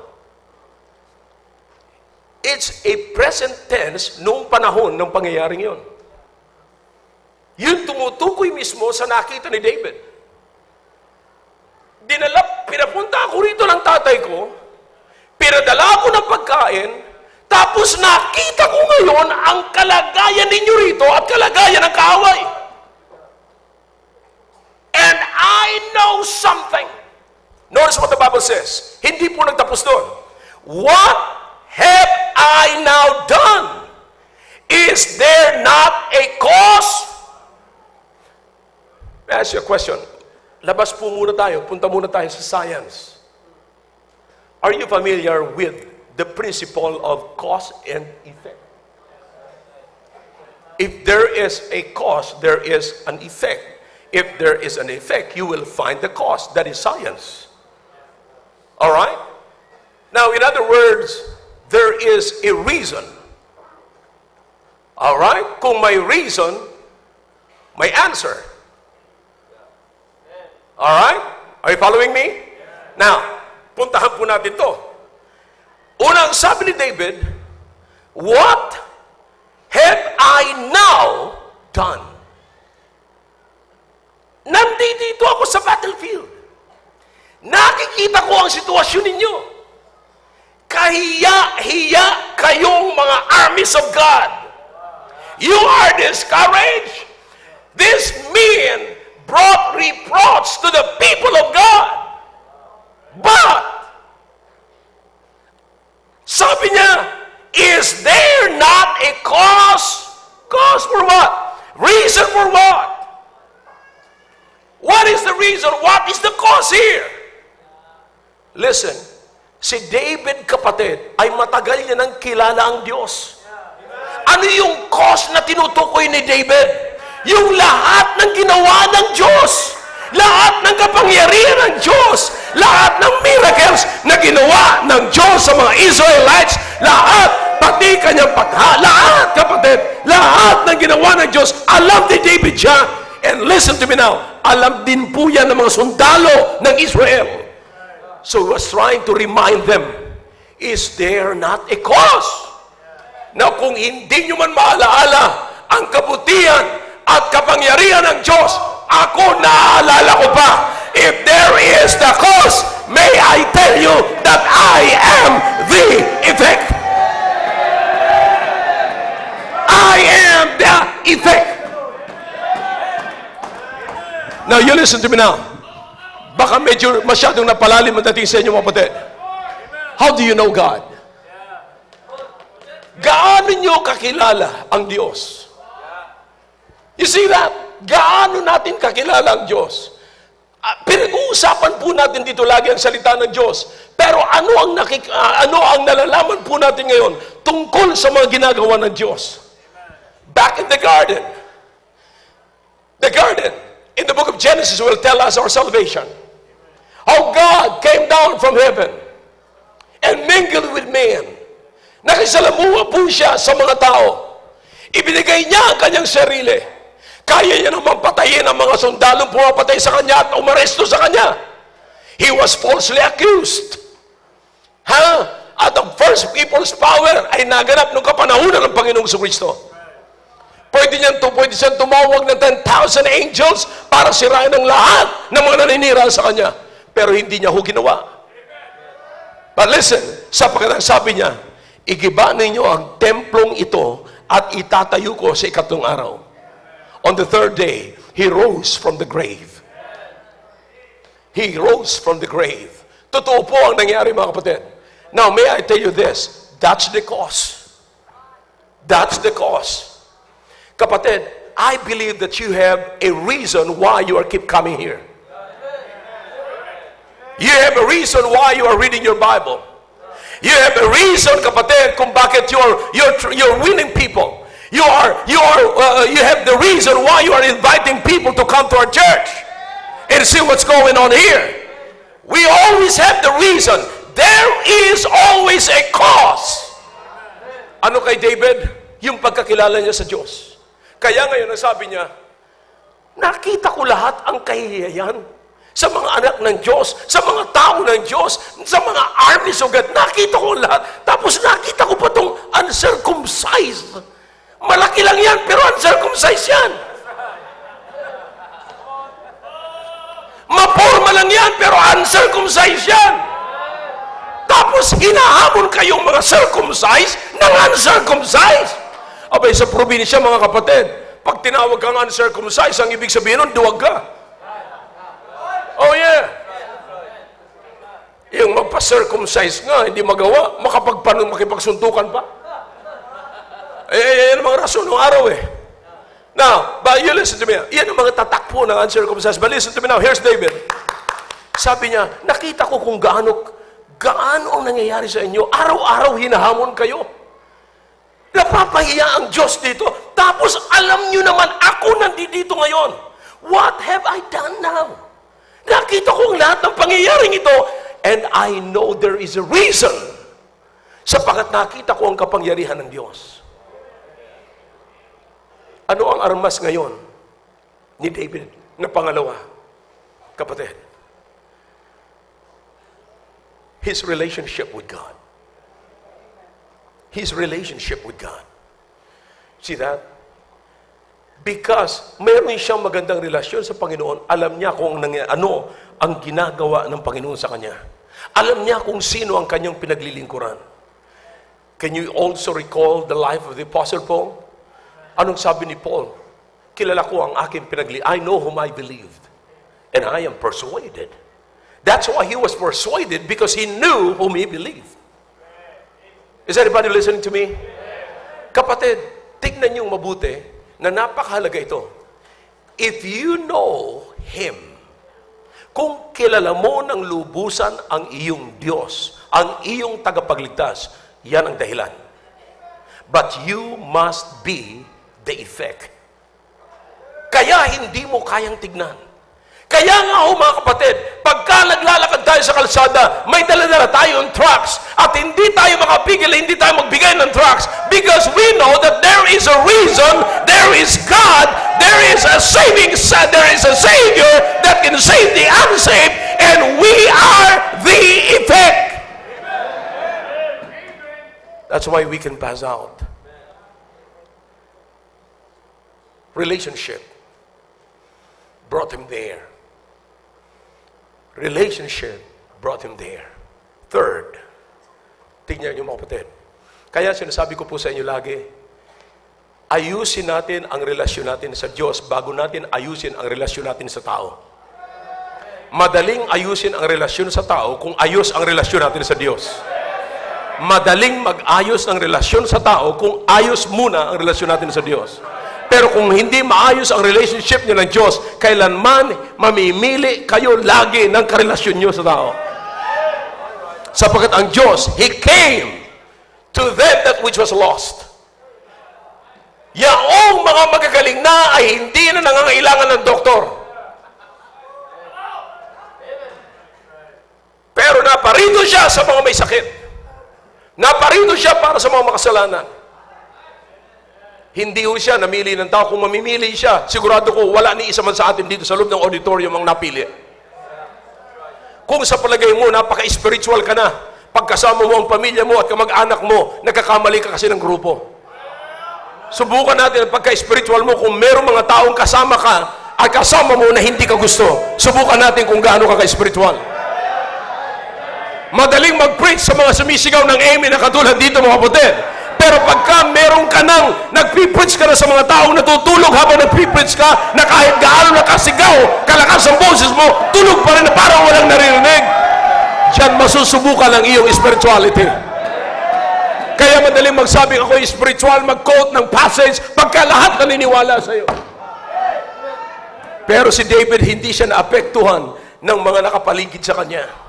It's a present tense noong panahon ng pangyayaring yun. Yun tumutukoy mismo sa nakita ni David. Pinapunta ako rito ng tatay ko, pinadala ako ng pagkain, tapos nakita ko ngayon ang kalagayan ninyo rito at kalagayan ng kaaway. And I know something. Notice what the Bible says. Hindi po nagtapos doon. What have I now done? Is there not a cause? May I ask you a question. Labas po muna tayo. Punta muna tayo sa science. Are you familiar with the principle of cause and effect? If there is a cause, there is an effect. If there is an effect, you will find the cause. That is science. All right? Now, in other words, there is a reason. All right? Kung may reason, may answer. All right? Are you following me? Now, puntahan po natin to. Unang sabi ni David, what have I now done? Nandito ako sa battlefield. Nakikita ko ang sitwasyon ninyo. Kahiya-hiya kayong mga armies of God. You are discouraged. These men brought reproach to the people of God. But, sabi niya, is there not a cause? Cause for what? Reason for what? What is the reason? What is the cause here? Listen, si David, kapatid, ay matagal niya nang kilala ang Diyos. Ano yung cause na tinutukoy ni David? Yung lahat ng ginawa ng Diyos. Lahat ng kapangyarihan ng Diyos. Lahat ng miracles na ginawa ng Diyos sa mga Israelites. Lahat, pati kanyang patha. Lahat, kapatid, lahat ng ginawa ng Diyos. Alam ni David siya. And listen to me now. Alam din po yan ng mga sundalo ng Israel. So he was trying to remind them, is there not a cause? Na kung hindi nyo man maalaala ang kabutihan at kapangyarihan ng Diyos, ako naaalala ko pa. If there is the cause, may I tell you that I am the effect. I am the effect. Now, you listen to me now. Baka medyo masyadong napalalim ang dating sa inyo, mga kapatid. How do you know God? Gaano nyo kakilala ang Diyos? You see that? Gaano natin kakilala ang Diyos? Pinag-uusapan po natin dito lagi ang salita ng Diyos. Pero ano ang nalalaman po natin ngayon tungkol sa mga ginagawa ng Diyos? Back in the garden. The garden, in the book of Genesis, will tell us our salvation. How God came down from heaven and mingled with men. Nakisalamuha po siya sa mga tao. Ibinigay niya ang kanyang sarili. Kaya niya naman patayin ang mga sundalong pumapatay sa kanya at umaresto sa kanya. He was falsely accused. At ang first people's power ay naganap noong kapanahunan ng Panginoong Kristo. Pwede siyang tumawag ng 10,000 angels para sirain ang lahat ng mga naninira sa kanya. Pero hindi niya ho ginawa. But listen, sapagkat ang sabi niya, igiba ninyo ang templong ito at itatayo ko sa ikatlong araw. On the third day, he rose from the grave. He rose from the grave. Totoo po ang nangyari, mga kapatid. Now, may I tell you this? That's the cause. That's the cause. Kapatid, I believe that you have a reason why you keep coming here. You have a reason why you are reading your Bible. You have a reason, kapatid, kung bakit you're winning people. You have the reason why you are inviting people to come to our church and see what's going on here. We always have the reason. There is always a cause. Ano kay David? Yung pagkakilala niya sa Diyos. Kaya ngayon, sabi niya, nakita ko lahat ang kahihiyan sa mga anak ng Diyos, sa mga tao ng Diyos, sa mga armies of God. Nakita ko lahat. Tapos nakita ko pa itong uncircumcised. Malaki lang yan, pero uncircumcised yan. Maporma lang yan, pero uncircumcised yan. Tapos hinahamon kayong mga circumcised ng uncircumcised. Abay, sa probinsya, mga kapatid, pag tinawag kang uncircumcised, ang ibig sabihin nun, duwag ka. Oh yeah. Yung magpa-circumcise nga, hindi magawa, makipagsuntukan pa. Yan ang mga rason ng araw eh. Now, but you listen to me. Yan ang mga tatakpo ng uncircumcised. But listen to me now. Here's David. Sabi niya, nakita ko kung gaano ang nangyayari sa inyo. Araw-araw hinahamon kayo. Napapahiya ang Diyos dito. Tapos alam nyo naman, ako nandito ngayon. What have I done now? Nakita ko ang lahat ng pangyayaring ito, and I know there is a reason sapagat nakita ko ang kapangyarihan ng Diyos. Ano ang armas ngayon ni David na pangalawa? Kapatid, his relationship with God. His relationship with God. See that? Because mayroon siyang magandang relasyon sa Panginoon, alam niya kung ano ang ginagawa ng Panginoon sa kanya. Alam niya kung sino ang kanyang pinaglilingkuran. Can you also recall the life of the Apostle Paul? Anong sabi ni Paul? Kilala ko ang aking I know whom I believed, and I am persuaded. That's why he was persuaded, because he knew whom he believed. Is everybody listening to me? Kapatid, tignan niyong mabuti na napakahalaga ito. If you know Him, kung kilala mo ng lubusan ang iyong Diyos, ang iyong tagapagligtas, yan ang dahilan. But you must be the effect. Kaya hindi mo kayang tignan. Kaya nga mga kapatid, pagka naglalakad tayo sa kalsada, may dala-dala tayong trucks, at hindi tayo makapigil, hindi tayo magbigay ng trucks, because we know that there is a reason, there is God, there is a Savior that can save the unsaved, and we are the effect. That's why we can pass out. Relationship brought him there. Relationship brought him there. Third, tingnan niyo mga kapatid. Kaya sinasabi ko po sa inyo lagi, ayusin natin ang relasyon natin sa Diyos bago natin ayusin ang relasyon natin sa tao. Madaling ayusin ang relasyon sa tao kung ayos ang relasyon natin sa Diyos. Madaling mag-ayos ng relasyon sa tao kung ayos muna ang relasyon natin sa Diyos. Pero kung hindi maayos ang relationship niyo ng Diyos, kailanman mamimili kayo lagi ng karelasyon niyo sa tao. Sapagkat ang Diyos, He came to them that which was lost. Yaong mga magagaling na ay hindi na nangangailangan ng doktor. Pero naparito siya sa mga may sakit. Naparito siya para sa mga makasalanan. Hindi ho siya namili ng tao. Kung mamimili siya, sigurado ko, wala ni isa man sa atin dito sa loob ng auditorium ang napili. Kung sa palagay mo, napaka-spiritual ka na, pagkasama mo ang pamilya mo at kamag-anak mo, nagkakamali ka kasi ng grupo. Subukan natin ang pagka-spiritual mo kung merong mga taong kasama ka at kasama mo na hindi ka gusto. Subukan natin kung gaano ka ka-spiritual. Madaling mag-preach sa mga sumisigaw ng amen na katulad dito mga kapatid. Pero pagka meron ka nang nagpipreach ka na sa mga taong natutulog habang nagpipreach ka, na kahit gaano nakasigaw, kalakas ang boses mo, tulog pa rin na parang walang naririnig. Diyan masusubukan ang iyong spirituality. Kaya madaling magsabing ako spiritual, mag-quote ng passage, pagka lahat naniniwala sa iyo. Pero si David, hindi siya naapektuhan ng mga nakapaligid sa kanya.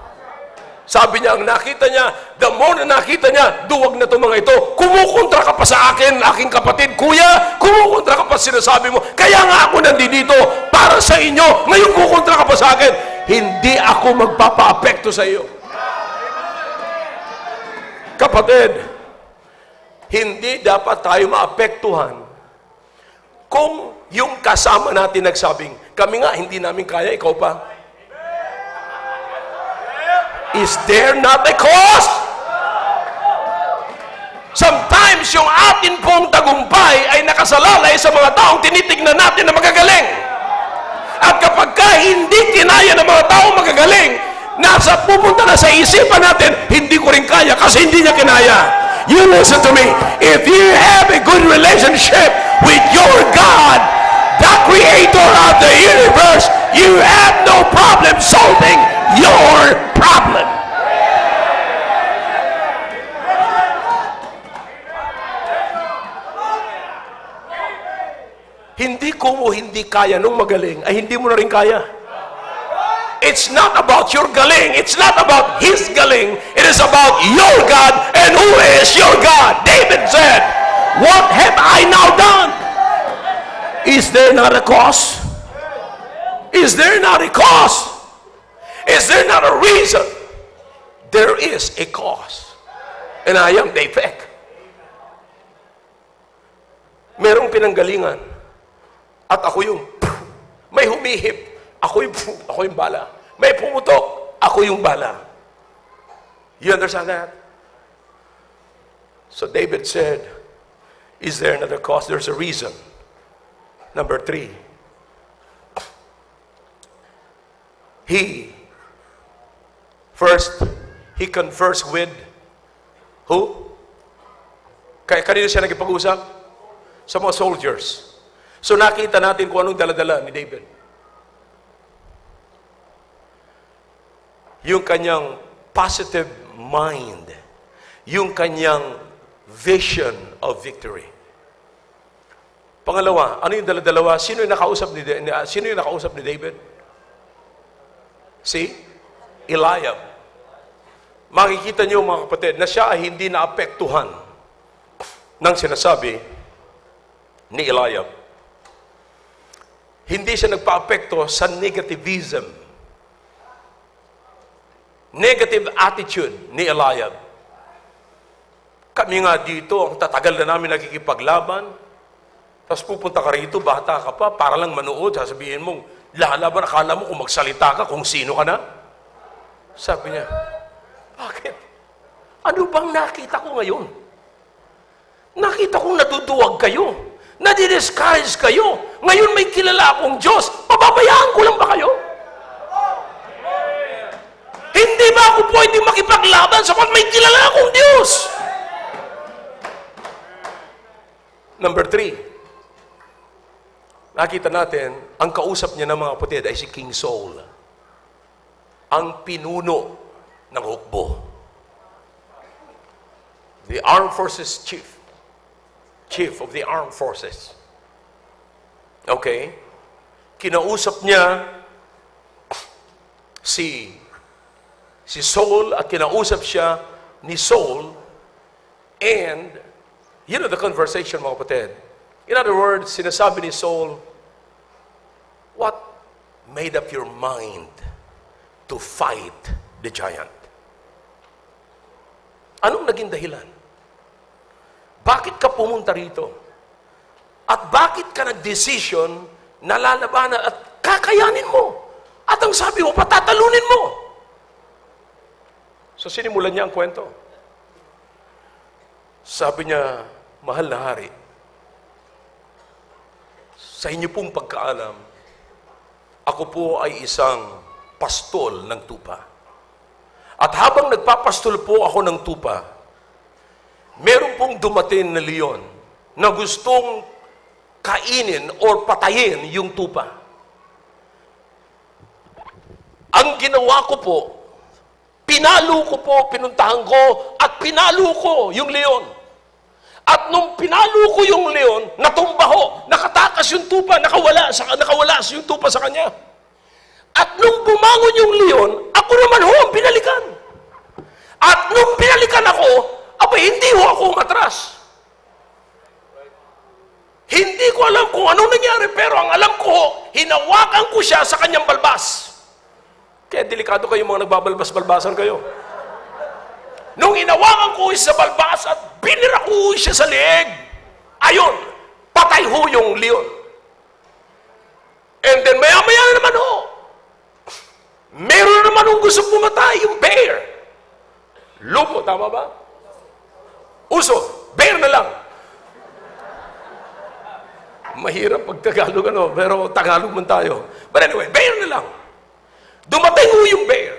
Sabi niya, ang nakita niya, the more na nakita niya, duwag na itong mga ito. Kumukontra ka pa sa akin, aking kapatid. Kuya, kumukontra ka pa sinasabi mo. Kaya nga ako nandito para sa inyo. Ngayon kukontra ka pa sa akin. Hindi ako magpapa-apekto sa iyo. Kapatid, hindi dapat tayo maapektuhan kung yung kasama natin nagsabing, kami nga, hindi namin kaya, ikaw pa. Is there not a cause? Sometimes yung atin pong tagumpay ay nakasalalay sa mga taong tinitignan natin na magagaling. At kapag hindi kinaya ng mga taong magagaling, pupunta na sa isipan natin, hindi ko rin kaya kasi hindi niya kinaya. You listen to me. If you have a good relationship with your God, the creator of the universe, you have no problem solving your problem. Hindi ko mo hindi kaya nung magaling, ay hindi mo na rin kaya. It's not about your galing. It's not about his galing. It is about your God. And who is your God? David said, what have I now done? Is there not a cause? Is there not a cause? Is there not a reason? There is a cause. And I am the effect. Merong pinanggalingan. At ako yung may humihip. Ako yung bala. May pumutok. Ako yung bala. You understand that? So David said, is there another cause? There's a reason. Number 3. First, he conversed with who? Kanino siya nagipag-usap? Sa mga soldiers. So nakita natin kung anong daladala ni David. Yung kanyang positive mind. Yung kanyang vision of victory. Pangalawa, ano yung daladalawa? Sino yung nakausap ni David? Si Eliab. Makikita niyo mga kapatid na siya ay hindi naapektuhan ng sinasabi ni Eliab. Hindi siya nagpa-apekto sa negativism, negative attitude ni Eliab. Kami nga dito, ang tatagal na namin nakikipaglaban, tapos pupunta ka rito, bata ka pa, para lang manood, sasabihin mong, lalaban, akala mo kung magsalita ka, kung sino ka na? Sabi niya, bakit? Ano bang nakita ko ngayon? Nakita kong natutuwag kayo. Nadi-discourage kayo. Ngayon may kilala akong Diyos. Pababayaan ko lang ba kayo? Hindi ba ako pwede makipaglaban sapagkat may kilala akong Diyos? Number 3. Nakita natin, ang kausap niya ng mga kapatid ay si King Saul. Ang pinuno ng hukbo. The Armed Forces Chief. Chief of the Armed Forces. Okay? Kinausap niya si Saul at kinausap siya ni Saul, and you know the conversation, mga kapatid. In other words, sinasabi ni Saul, what made up your mind to fight the giant? Anong naging dahilan? Bakit ka pumunta rito? At bakit ka nag-decision na lalabanan at kakayanin mo? At ang sabi mo, patatalunin mo. So sinimulan niya ang kwento. Sabi niya, mahal na hari, sa inyo pong pagkaalam, ako po ay isang pastol ng tupa. At habang nagpapastol po ako ng tupa, meron pong dumating na leon na gustong kainin o patayin yung tupa. Ang ginawa ko po, pinuntahan ko at pinalo ko yung leon. At nung pinalo ko yung leon, natumba ho, nakatakas yung tupa, nakawala yung tupa sa kanya. At nung bumangon yung leon, ako naman ho ang pinalikan. At nung pinalikan ako, hindi ho ako umatras. Hindi ko alam kung anong nangyari, pero ang alam ko, hinawakan ko siya sa kanyang balbas. Kaya delikado kayo mga nagbabalbas-balbasan kayo. Nung hinawakan ko siya sa balbas at binira ko siya sa leeg, ayun, patay ho yung leon. And then maya-maya na naman ho, meron na naman hong gusto pumatay, yung bear. Lupo, tama ba? Uso, bear na lang. Mahirap pag Tagalog, pero Tagalog man tayo. But anyway, bear na lang. Dumating ho yung bear.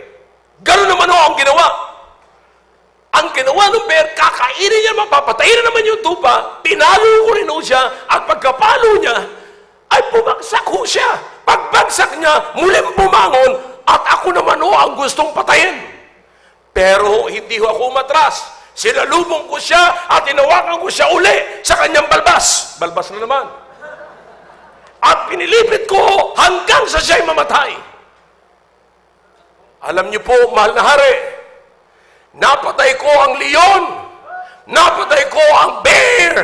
Gano'n naman ho ang ginawa. Ang ginawa ng bear, kakainin niya, mapapatayin na naman yung tupa, pinalo ko rin ho siya, at pagkapalo niya, ay bumagsak ho siya. Pagbagsak niya, muling bumangon, at ako naman ho ang gustong patayin. Pero hindi ho ako umatras. Sinalubong ko siya at tinawakan ko siya uli sa kanyang balbas. Balbas na naman. At pinilipit ko hanggang sa siya'y mamatay. Alam niyo po, mahal na hari, napatay ko ang leon, napatay ko ang bear,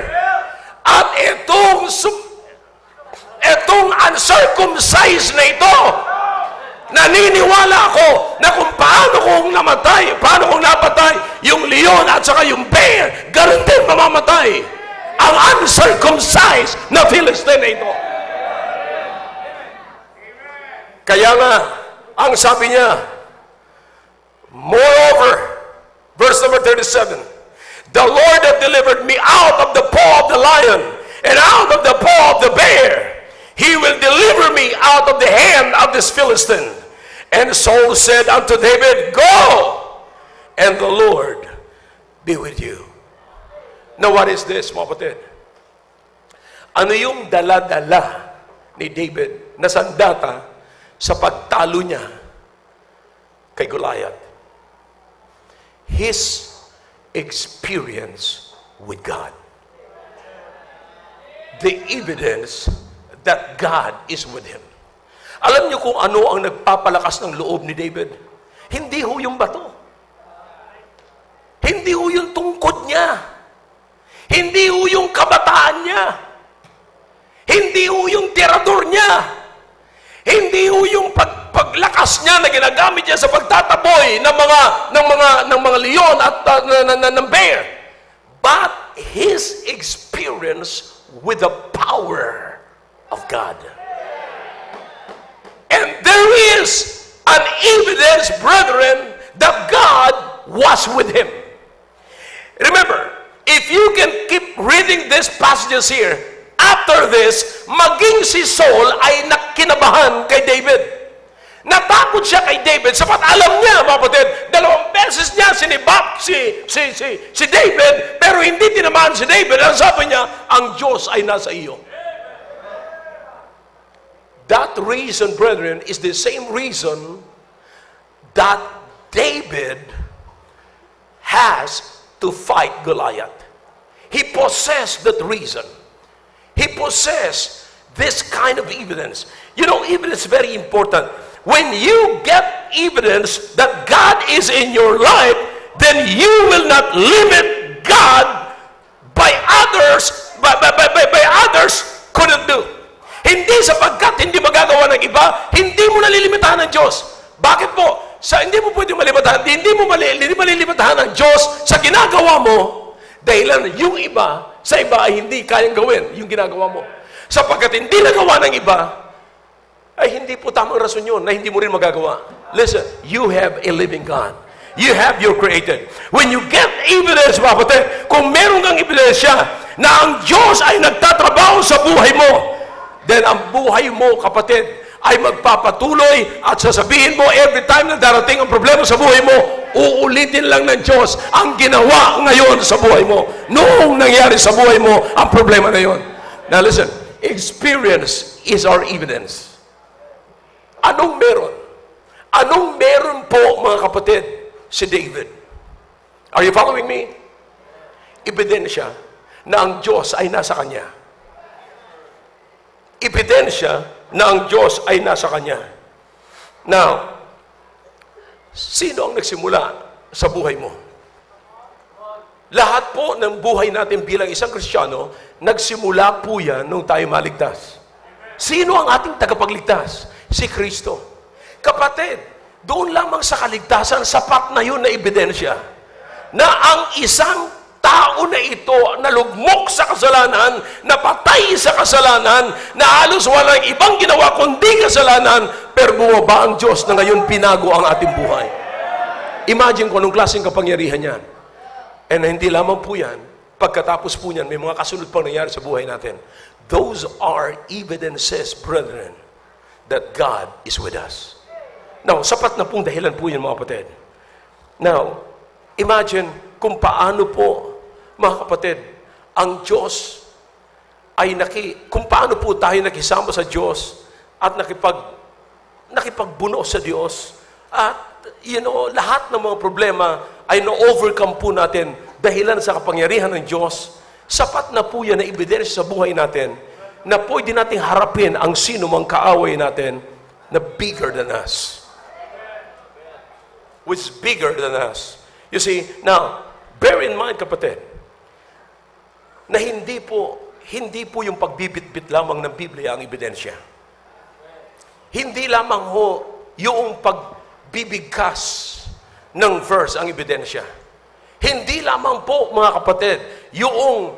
at itong uncertain uncircumcised na ito. Naniniwala ako na kung paano kong napatay yung leon at saka yung bear, ganun din mamamatay ang uncircumcised na Philistine na ito. Kaya nga, ang sabi niya, moreover, verse number 37, the Lord hath delivered me out of the paw of the lion and out of the paw of the bear. He will deliver me out of the hand of this Philistine. And Saul said unto David, go, and the Lord be with you. Now what is this, mga kapatid? Ano yung dala-dala ni David na sandata sa pagtalo niya kay Goliath? His experience with God. The evidence that God is with him. Alam niyo kung ano ang nagpapalakas ng loob ni David? Hindi ho yung bato. Hindi ho yung tungkod niya. Hindi ho yung kabataan niya. Hindi ho yung tirador niya. Hindi ho yung paglakas niya na ginagamit niya sa pagtataboy ng mga leon at ng bear. But his experience with the power of God. And there is an evidence, brethren, that God was with him. Remember, if you can keep reading these passages here, after this, maging si Saul ay nakinabahan kay David. Natakot siya kay David sapat alam niya, mga kapatid, 2 beses niya sinibak si David, pero hindi tinamaan si David. Ang sabi niya, ang Diyos ay nasa iyo. That reason, brethren, is the same reason that David has to fight Goliath. He possessed that reason. He possessed this kind of evidence. You know, evidence is very important. When you get evidence that God is in your life, then you will not limit God by others couldn't do. Hindi sapagkat hindi magagawa ng iba, hindi mo nalilimitahan ng Diyos. Bakit po? Hindi mo pwede malilimitahan, hindi malilimitahan ng Diyos sa ginagawa mo, dahilan yung iba, sa iba ay hindi kayang gawin yung ginagawa mo. Sapagkat hindi nagawa ng iba, ay hindi po tamang rason yun na hindi mo rin magagawa. Listen, you have a living God. You have your created. When you get evidence, mga kapatid, kung meron kang ebidensya na ang Diyos ay nagtatrabaho sa buhay mo, then ang buhay mo, kapatid, ay magpapatuloy at sasabihin mo every time na darating ang problema sa buhay mo, uulitin lang ng Diyos ang ginawa ngayon sa buhay mo. Noong nangyari sa buhay mo ang problema na yun. Now listen, experience is our evidence. Anong meron? Anong meron po, mga kapatid, si David? Are you following me? Ebidensya na ang Diyos ay nasa kanya. Ebidensya na ang Diyos ay nasa kanya. Now, sino ang nagsimula sa buhay mo? Lahat po ng buhay natin bilang isang Kristiyano, nagsimula po yan nung tayo maligtas. Sino ang ating tagapagligtas? Si Kristo. Kapatid, doon lamang sa kaligtasan, sapat na yun na ebidensya na ang isang tao na ito na lugmok sa kasalanan, napatay sa kasalanan, na halos walang ibang ginawa kundi kasalanan, pero bumaba ang Diyos na ngayon pinago ang ating buhay. Imagine kung anong klaseng kapangyarihan yan. And hindi lamang po yan, pagkatapos po yan, may mga kasunod pang nangyari sa buhay natin. Those are evidences, brethren, that God is with us. Now, sapat na pong dahilan po yan, mga kapatid. Now, imagine kung paano po, mga kapatid, ang Diyos ay kung paano po tayo nakisama sa Diyos at nakipagbuno sa Diyos at, lahat ng mga problema ay na-overcome po natin dahilan sa kapangyarihan ng Diyos. Sapat na po yan na ebidensya sa buhay natin na pwede nating harapin ang sino mang kaaway natin na bigger than us. Which is bigger than us. You see, now, bear in mind, kapatid, na hindi po yung pagbibitbit lamang ng Biblia ang ebidensya. Hindi lamang ho yung pagbibigkas ng verse ang ebidensya. Hindi lamang po, mga kapatid, yung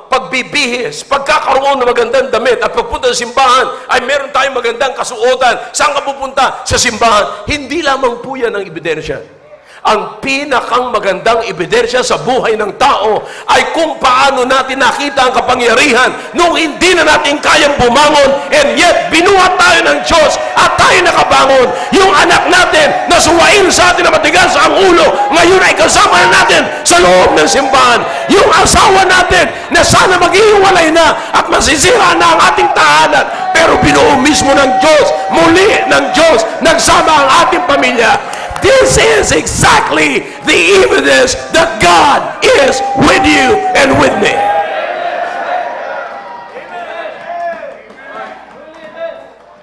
pagbibihis, pagkakaroon ng magandang damit at pagpunta sa simbahan ay meron tayong magandang kasuotan. Saan ka pupunta? Sa simbahan. Hindi lamang po yan ang ebidensya. Ang pinakang magandang ebidensya sa buhay ng tao ay kung paano natin nakita ang kapangyarihan nung hindi na natin kayang bumangon, and yet binuhat tayo ng Diyos at tayo nakabangon. Yung anak natin na suwain sa atin na matigas ang ulo, ngayon ay kasama na natin sa loob ng simbahan. Yung asawa natin na sana maghihiwalay na at masisira na ang ating tahanan, pero binuo mismo ng Diyos, muli ng Diyos, nagsama ang ating pamilya. This is exactly the evidence that God is with you and with me.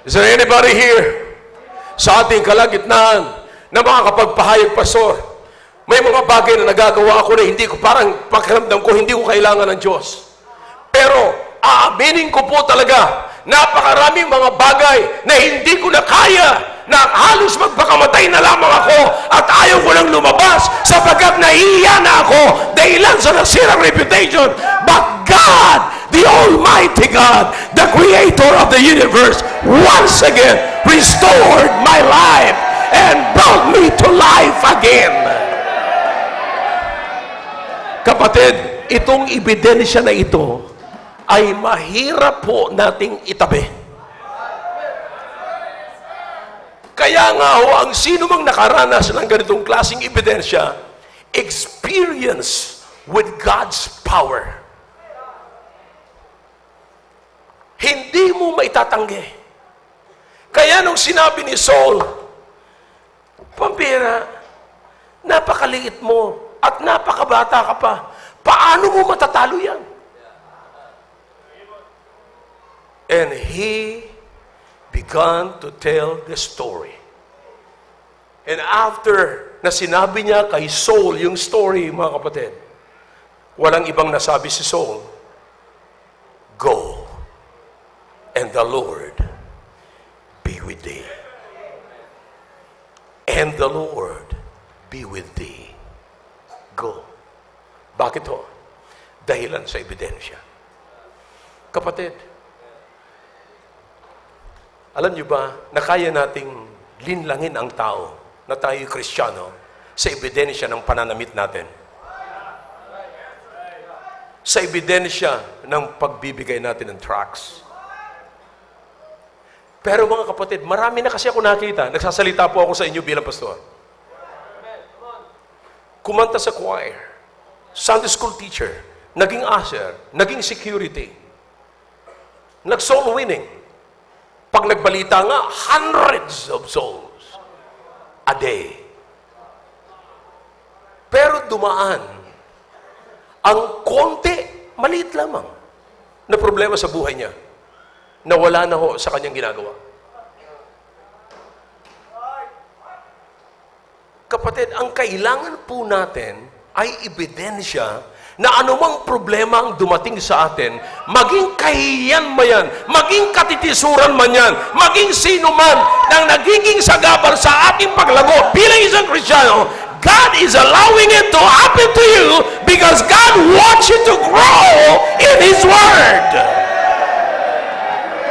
Is there anybody here sa ating kalagitnaan na makakapagpahayag, Pastor, may mga bagay na nagagawa ko na hindi ko, parang pakiramdam ko, hindi ko kailangan ng Diyos. Pero aaminin ko po talaga, napakaraming mga bagay na hindi ko na kaya, na halos magpakamatay na lamang ako at ayaw ko lang lumabas sapagkat nahihiya na ako dahilan sa nasirang reputation. But God, the Almighty God, the Creator of the universe, once again restored my life and brought me to life again. Kapatid, itong ebidensya na ito ay mahirap po nating itabi. Kaya nga ho, ang sino mang nakaranas ng ganitong klaseng ebidensya, experience with God's power. Hindi mo maitatanggi. Kaya nung sinabi ni Saul, pambira, napakaliit mo at napakabata ka pa, paano mo matatalo yan? And he began to tell the story. And after na sinabi niya kay Saul yung story, mga kapatid, walang ibang nasabi si Saul, go, and the Lord be with thee. And the Lord be with thee. Go. Bakit ho? Dahilan sa ebidensya. Kapatid, alam niyo ba na kaya nating linlangin ang tao na tayo Kristiyano sa ebidensya ng pananamit natin? Sa ebidensya ng pagbibigay natin ng tracts. Pero mga kapatid, marami na kasi ako nakita. Nagsasalita po ako sa inyo bilang pastor. Kumanta sa choir, Sunday school teacher, naging usher, naging security, nag-soul winning. Pag nagbalita nga, hundreds of souls a day. Pero dumaan ang konti, maliit lamang, na problema sa buhay niya, na wala na ho sa kanyang ginagawa. Kapatid, ang kailangan po natin ay ebidensya na anumang problema ang dumating sa atin, maging kahiyan man yan, maging katitisuran man yan, maging sino man nang nagiging sagabal sa ating paglago bilang isang Kristiyano, God is allowing it to happen to you because God wants you to grow in His Word.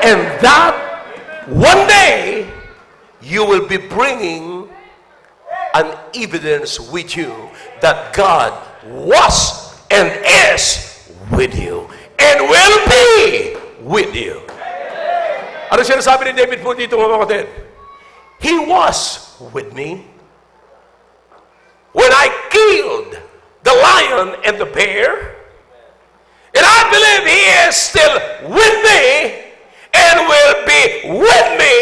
And that one day, you will be bringing an evidence with you that God was and is with you and will be with you. Ano sinasabi ni David po dito, mga kapatid? He was with me when I killed the lion and the bear, and I believe He is still with me and will be with me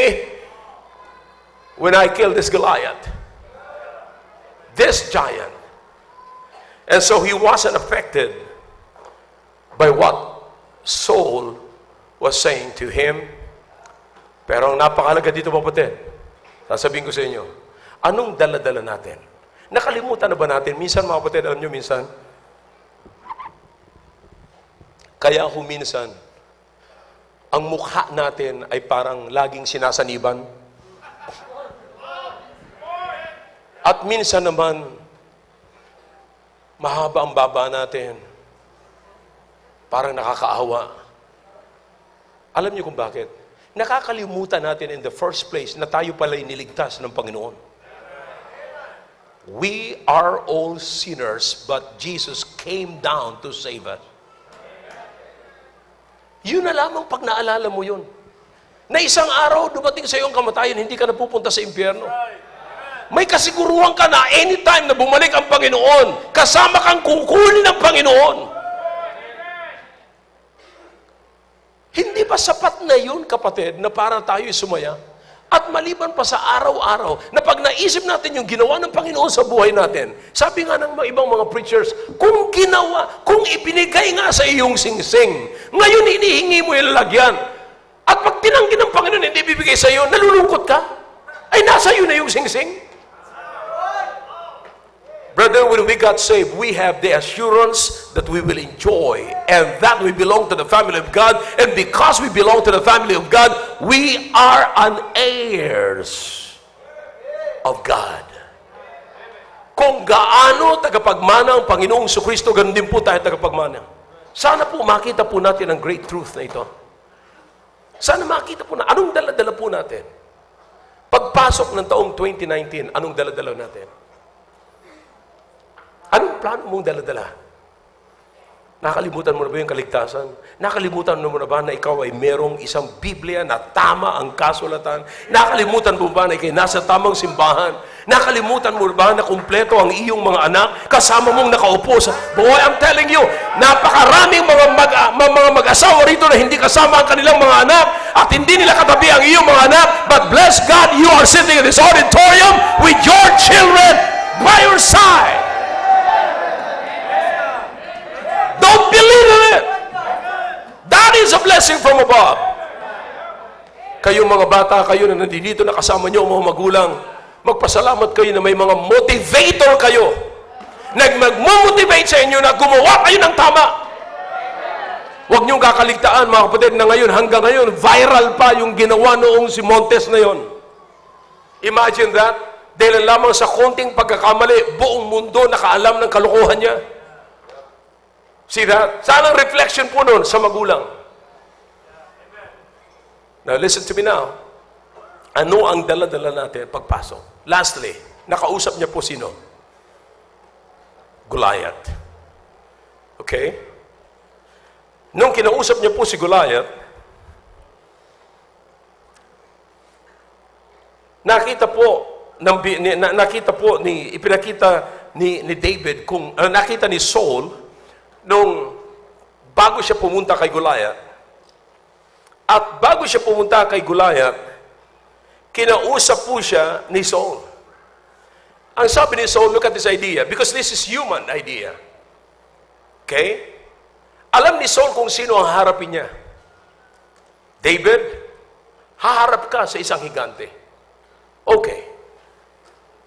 when I kill this Goliath, this giant. And so he wasn't affected by what Saul was saying to him. Pero ang napakalaga dito, kapatid, sasabihin ko sa inyo, anong dala-dala natin? Nakalimutan na ba natin? Minsan, mga kapatid, alam nyo, minsan, kaya ako minsan, ang mukha natin ay parang laging sinasaniban. At minsan naman, mahaba ang baba natin. Parang nakakaawa. Alam niyo kung bakit? Nakakalimutan natin in the first place na tayo pala'y niligtas ng Panginoon. We are all sinners, but Jesus came down to save us. Yun na lamang pag naalala mo yun. Na isang araw, dumating sa iyo ang kamatayan, hindi ka na pupunta sa impyerno. May kasiguruhan ka na anytime na bumalik ang Panginoon, kasama kang kukunin ng Panginoon. Hindi ba sapat na yun, kapatid, na para tayo'y sumaya? At maliban pa sa araw-araw, na pag naisip natin yung ginawa ng Panginoon sa buhay natin, sabi nga ng ibang mga preachers, kung ibinigay nga sa iyong singsing, ngayon hinihingi mo yung lalagyan. At pag tinanggi ng Panginoon, hindi bibigay sa iyo, nalulungkot ka? Ay, nasa iyo na yung singsing. Brother, when we got saved, we have the assurance that we will enjoy and that we belong to the family of God. And because we belong to the family of God, we are an heirs of God. Kung gaano tagapagmana ang Panginoong Jesucristo, ganun din po tayo tagapagmana. Sana po makita po natin ang great truth na ito. Sana makita po na, anong dala-dala po natin? Pagpasok ng taong 2019, anong dala-dala natin? Anong plano mong dala-dala? Nakalimutan mo na ba yung kaligtasan? Nakalimutan mo na ba na ikaw ay merong isang Biblia na tama ang kasulatan? Nakalimutan mo ba na ikaw nasa tamang simbahan? Nakalimutan mo ba na kumpleto ang iyong mga anak kasama mong nakaupo sa... Boy, I'm telling you, napakaraming mga mag-asawa rito na hindi kasama ang kanilang mga anak at hindi nila katabi ang iyong mga anak. But bless God, you are sitting in this auditorium with your children by your side. Don't believe in it. That is a blessing from above. Kayong mga bata, kayo na nandito na kasama nyo, mga magulang, magpasalamat kayo na may mga motivator kayo. Nagmag-motivate sa inyo na gumawa kayo ng tama. Huwag niyong kakaligtaan, mga kapatid, na ngayon, hanggang ngayon, viral pa yung ginawa noong si Montes na yon. Imagine that. Dahil lamang sa konting pagkakamali, buong mundo nakaalam ng kalokohan niya. See that? Saan ang reflection po nun sa magulang? Now, listen to me now. Ano ang dala-dala natin pagpasok? Lastly, nakausap niya po sino? Goliath. Okay? Nung kinausap niya po si Goliath, ipinakita ni David, nakita ni Saul, nung bago siya pumunta kay Goliath, at bago siya pumunta kay Goliath, kinausap po siya ni Saul. Ang sabi ni Saul, look at this idea, because this is human idea. Okay? Alam ni Saul kung sino ang harapin niya. David, haharap ka sa isang higante. Okay.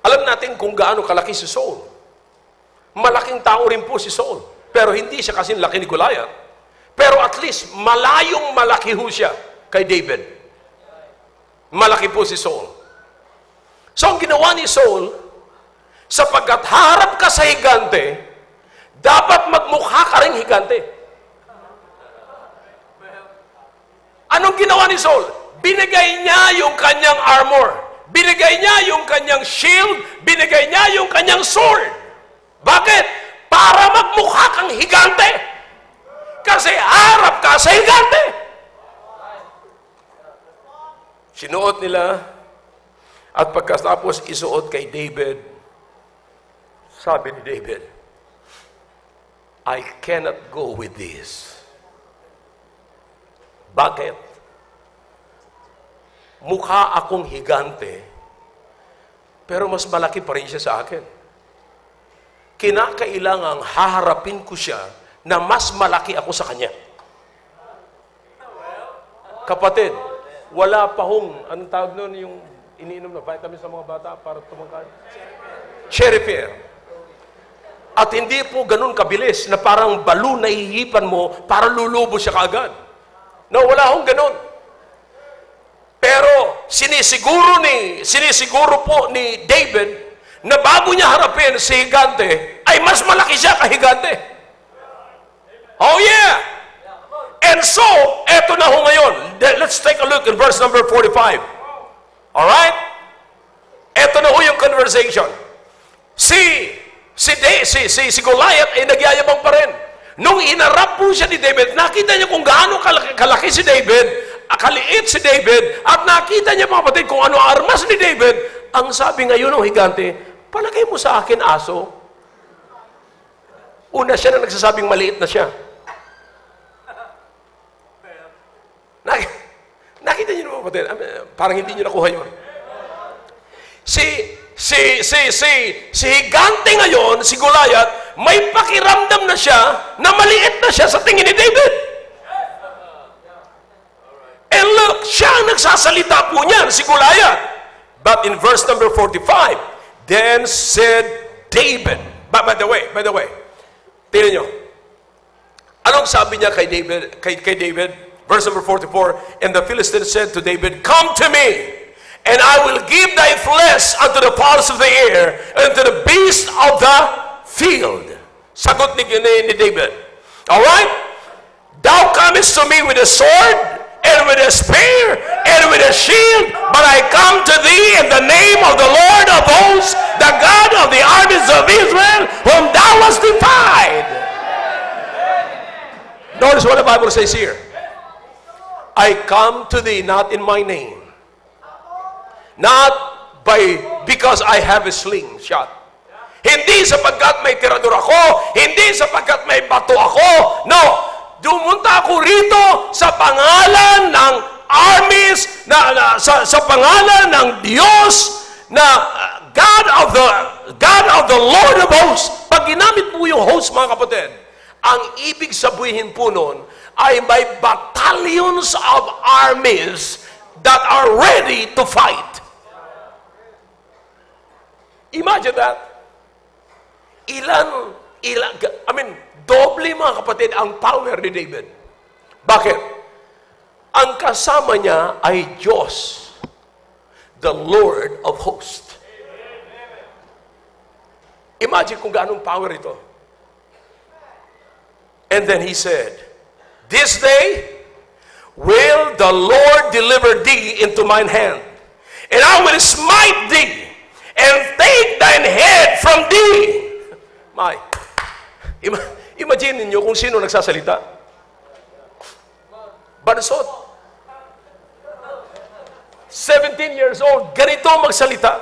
Alam natin kung gaano kalaki si Saul. Malaking tao rin po si Saul. Pero hindi siya kasing laki ni Goliath. Pero at least, malayong malaki ho siya kay David. Malaki po si Saul. So, ang ginawa ni Saul, sapagkat harap ka sa higante, dapat magmukha ka ring higante. Anong ginawa ni Saul? Binigay niya yung kanyang armor. Binigay niya yung kanyang shield. Binigay niya yung kanyang sword. Bakit? Para magmukha kang higante. Kasi harap ka sa higante. Sinuot nila, at pagkatapos isuot kay David, sabi ni David, I cannot go with this. Bakit? Mukha akong higante, pero mas malaki pa rin siya sa akin. Kinakailangang haharapin ko siya na mas malaki ako sa kanya. Kapatid, wala pa hong, anong tawag nun yung iniinom na vitamin sa mga bata para tumangkad? Cherry pear. At hindi po ganun kabilis na parang balon na ihipan mo para lulubo siya kaagad. No, wala akong ganun. Pero sinisiguro po ni David na bago niya harapin si higante, ay mas malaki siya kahigante. Oh yeah! And so, eto na ho ngayon. Let's take a look in verse number 45. Alright? Eto na ho yung conversation. Si Goliath ay nagyayabang pa rin. Nung inarap po siya ni David, nakita niya kung gaano kalaki si David, kaliit si David, at nakita niya mga kapatid kung ano armas ni David. Ang sabi ngayon ng higante, palagay mo sa akin aso. Una siya na nagsasabing maliit na siya. Nakita niyo naman kapatid, parang hindi niyo nakuha yun. Si higante ngayon, si Goliath, may pakiramdam na siya na maliit na siya sa tingin ni David. And look, siya ang nagsasalita po niyan, si Goliath. But in verse number 45, then said David, by the way, tingnan nyo, anong sabi niya kay David? Verse number 44, and the Philistine said to David, come to me, and I will give thy flesh unto the fowls of the air, and to the beasts of the field. Sagot ni David. Alright? Thou comest to me with a sword, and with a spear, and with a shield, but I come to thee in the name of the Lord of hosts, the God of the armies of Israel, whom thou hast defied. Notice what the Bible says here. I come to thee not in my name, not because I have a slingshot. Hindi sapagkat may tirador ako, hindi sapagkat may bato ako. No, dumunta ako rito sa pangalan ng armies, sa pangalan ng Diyos, na God of the Lord of hosts. Pag ginamit po yung host, mga kapatid, ang ibig sabihin po nun ay may battalions of armies that are ready to fight. Imagine that. Doble mga kapatid ang power ni David. Bakit? Ang kasama niya ay Diyos, the Lord of hosts. Imagine kung gaano power ito. And then he said, this day will the Lord deliver thee into mine hand, and I will smite thee, and take thine head from thee. Imagine niyo kung sino nagsasalita. Bansot. 17 years old, ganito magsalita.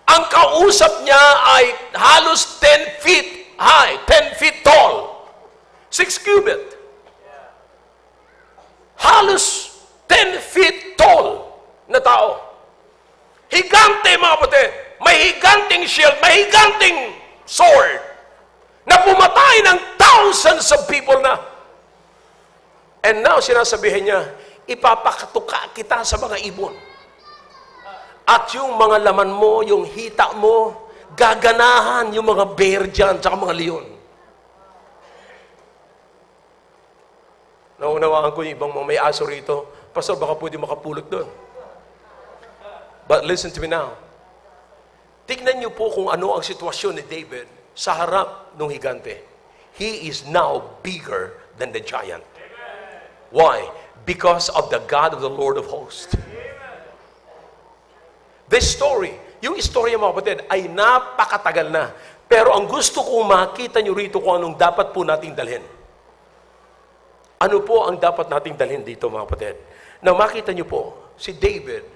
Ang kausap niya ay halos 10 feet high, 10 feet tall, 6 cubit. Halos 10 feet tall na tao. Higante, mga kapatid. May higanting shield, may higanting sword na pumatay ng thousands of people na. And now, sinasabihin niya, ipapakatuka kita sa mga ibon. At yung mga laman mo, yung hita mo, gaganahan yung mga bear dyan, tsaka mga leon. Naunawaan ko yung ibang mga may aso rito. Pastor, baka pwede makapulot doon. But listen to me now. Tignan niyo po kung ano ang sitwasyon ni David sa harap ng higante. He is now bigger than the giant. Why? Because of the God of the Lord of hosts. This story, yung istorya mga kapatid, ay napakatagal na. Pero ang gusto kong makita niyo rito kung anong dapat po nating dalhin. Ano po ang dapat nating dalhin dito, mga kapatid? Na makita niyo po, si David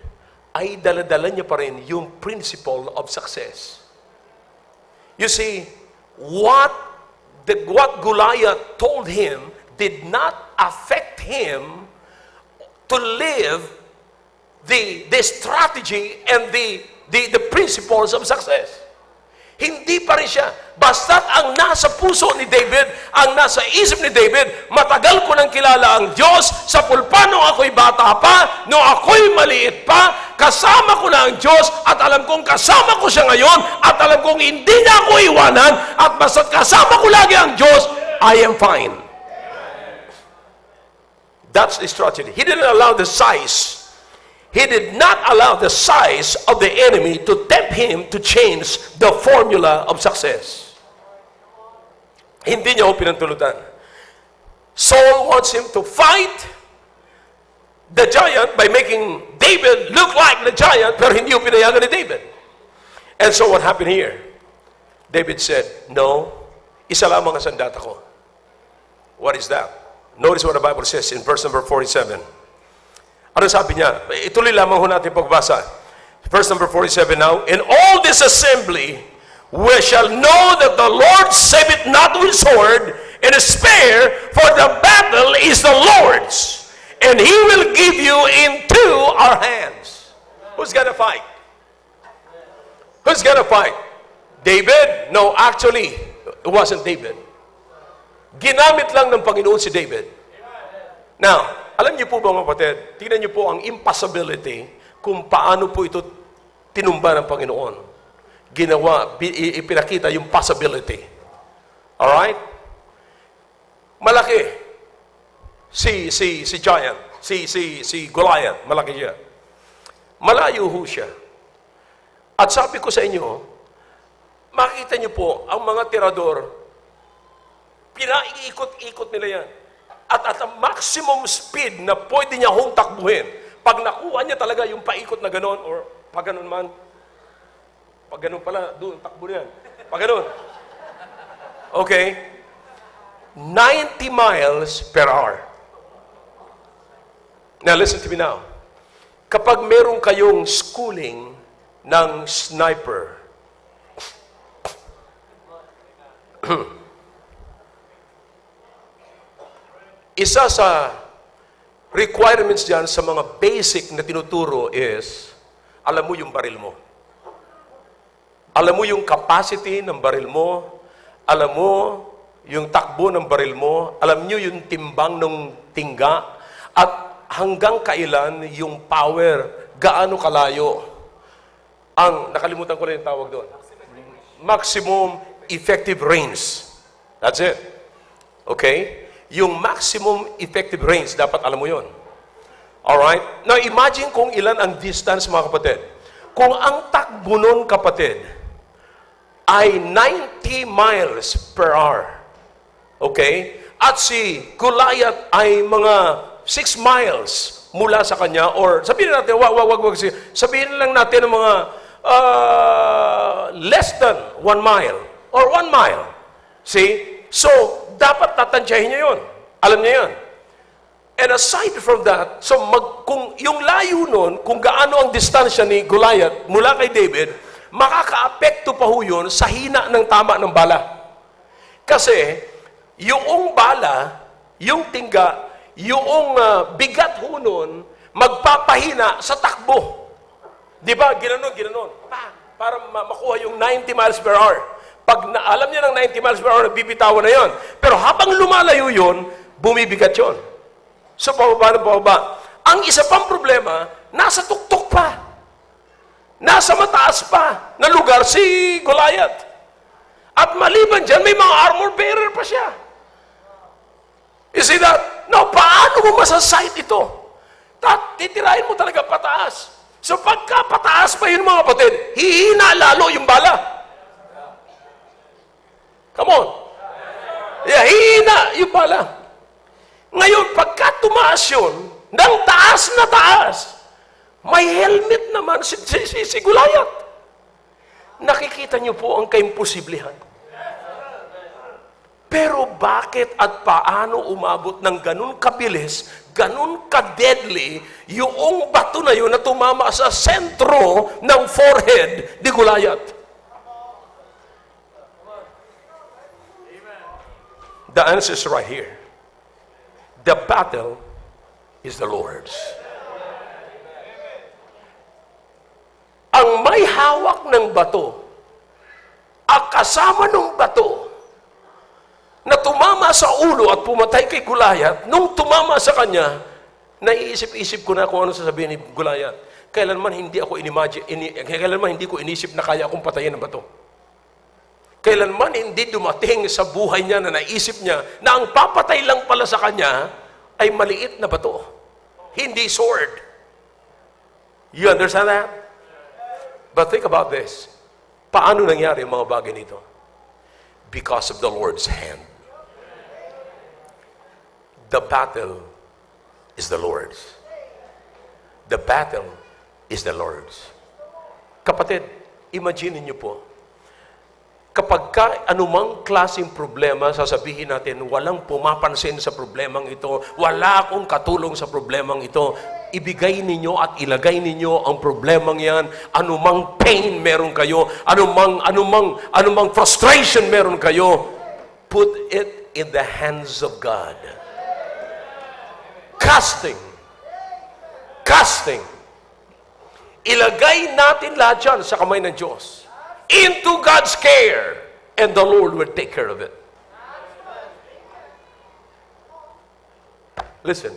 ay daladala niya pa rin yung principle of success. You see, what Goliath told him did not affect him to live the strategy and the principles of success. Hindi pa rin siya. Basta't ang nasa puso ni David, ang nasa isip ni David, matagal ko nang kilala ang Diyos, sa pulpa nung ako'y bata pa, nung ako'y maliit pa, kasama ko na ang Diyos, at alam kong kasama ko siya ngayon, at alam kong hindi niya ako iwanan, at basta't kasama ko lagi ang Diyos, I am fine. That's the strategy. He didn't allow the size. He did not allow the size of the enemy to tempt him to change the formula of success. Hindi niya ako pinantulutan. Saul wants him to fight the giant by making David look like the giant, pero hindi yung pinayagan ni David. And so what happened here? David said, no, isa lamang ang sandata ko. What is that? Notice what the Bible says in verse number 47. Ano sabi niya? Ituloy lamang ho natin pagbasa. Verse number 47 now. In all this assembly, we shall know that the Lord saveth not with sword and a spear, for the battle is the Lord's, and He will give you into our hands. Who's gonna fight? Who's gonna fight? David? No, actually, it wasn't David. Ginamit lang ng Panginoon si David. Now, alam niyo po ba mga kapatid, tingnan niyo po ang impossibility kung paano po ito tinumba ng Panginoon. Ginawa, ipinakita yung possibility. Alright? Malaki. Si giant, si Goliath, malaki siya. Malayo ho siya. At sabi ko sa inyo, makita niyo po, ang mga tirador, pinaiikot-ikot nila yan. At a maximum speed na pwede niya hong takbuhin. Pag nakuha niya talaga yung paikot na ganon, or pag ganon man, pag ganon pala, doon, takbo niyan. Pag ganon. Okay? 90 miles per hour. Now, listen to me now. Kapag meron kayong schooling ng sniper, isa sa requirements dyan sa mga basic na tinuturo is, alam mo yung baril mo. Alam mo yung capacity ng baril mo. Alam mo yung takbo ng baril mo. Alam nyo yung timbang ng tingga. At hanggang kailan yung power, gaano kalayo. Nakalimutan ko lang yung tawag doon. Maximum effective range. That's it. Okay? Yung maximum effective range, dapat alam mo yun. Alright? Now, imagine kung ilan ang distance, mga kapatid. Kung ang takbo nun, kapatid, ay 90 miles per hour. Okay? At si Goliath ay mga 6 miles mula sa kanya, or sabihin natin, wag, sabihin lang natin ng mga less than 1 mile, or 1 mile. See? So, dapat tatansyahin niya yun. Alam niya yan. And aside from that, so kung yung layo nun, kung gaano ang distansya ni Goliath mula kay David, makaka-apekto pa ho yun sa hina ng tama ng bala. Kasi, yung bala, yung tingga, yung bigat ho nun, magpapahina sa takbo. Di ba? Ginanon. Para makuha yung 90 miles per hour. Pag alam niya ng 90 miles per hour, bibitawan na yon. Pero habang lumalayo yon, bumibigat yon. So, pababa. Ang isa pang problema, nasa tuktok pa. Nasa mataas pa na lugar si Goliath. At maliban dyan, may mga armor bearer pa siya. You see that? No, paano mo masasight ito? Titirahin mo talaga pataas. So, pagka pataas pa yun mga kapatid, hihina lalo yung bala. Come on. Yeah, hihina yung bala. Ngayon, pagka tumaas yun, ng taas na taas, may helmet naman si Goliath. Nakikita niyo po ang kaimposiblihan. Pero bakit at paano umabot ng ganun kabilis, ganun ka-deadly, yung bato na yun na tumama sa sentro ng forehead ni Goliath? The answer is right here. The battle is the Lord's. Ang may hawak ng bato, ang kasama ng bato, na tumama sa ulo at pumatay kay Goliath, nung tumama sa kanya, naiisip-isip ko na kung ano sasabihin ni Goliath. Kailanman hindi ko inisip na kaya akong patayin ng bato. Kailanman hindi dumating sa buhay niya na naisip niya na ang papatay lang pala sa kanya ay maliit na bato. Hindi sword. You understand that? But think about this. Paano nangyari ang mga bagay nito? Because of the Lord's hand. The battle is the Lord's. The battle is the Lord's. Kapatid, imagine niyo po, kapag anumang klaseng problema, sasabihin natin, walang pumapansin sa problemang ito, wala akong katulong sa problemang ito, ibigay ninyo at ilagay ninyo ang problemang yan, anumang pain meron kayo, anumang frustration meron kayo, put it in the hands of God. Casting. Ilagay natin lahat yan sa kamay ng Diyos. Into God's care, and the Lord will take care of it. Listen,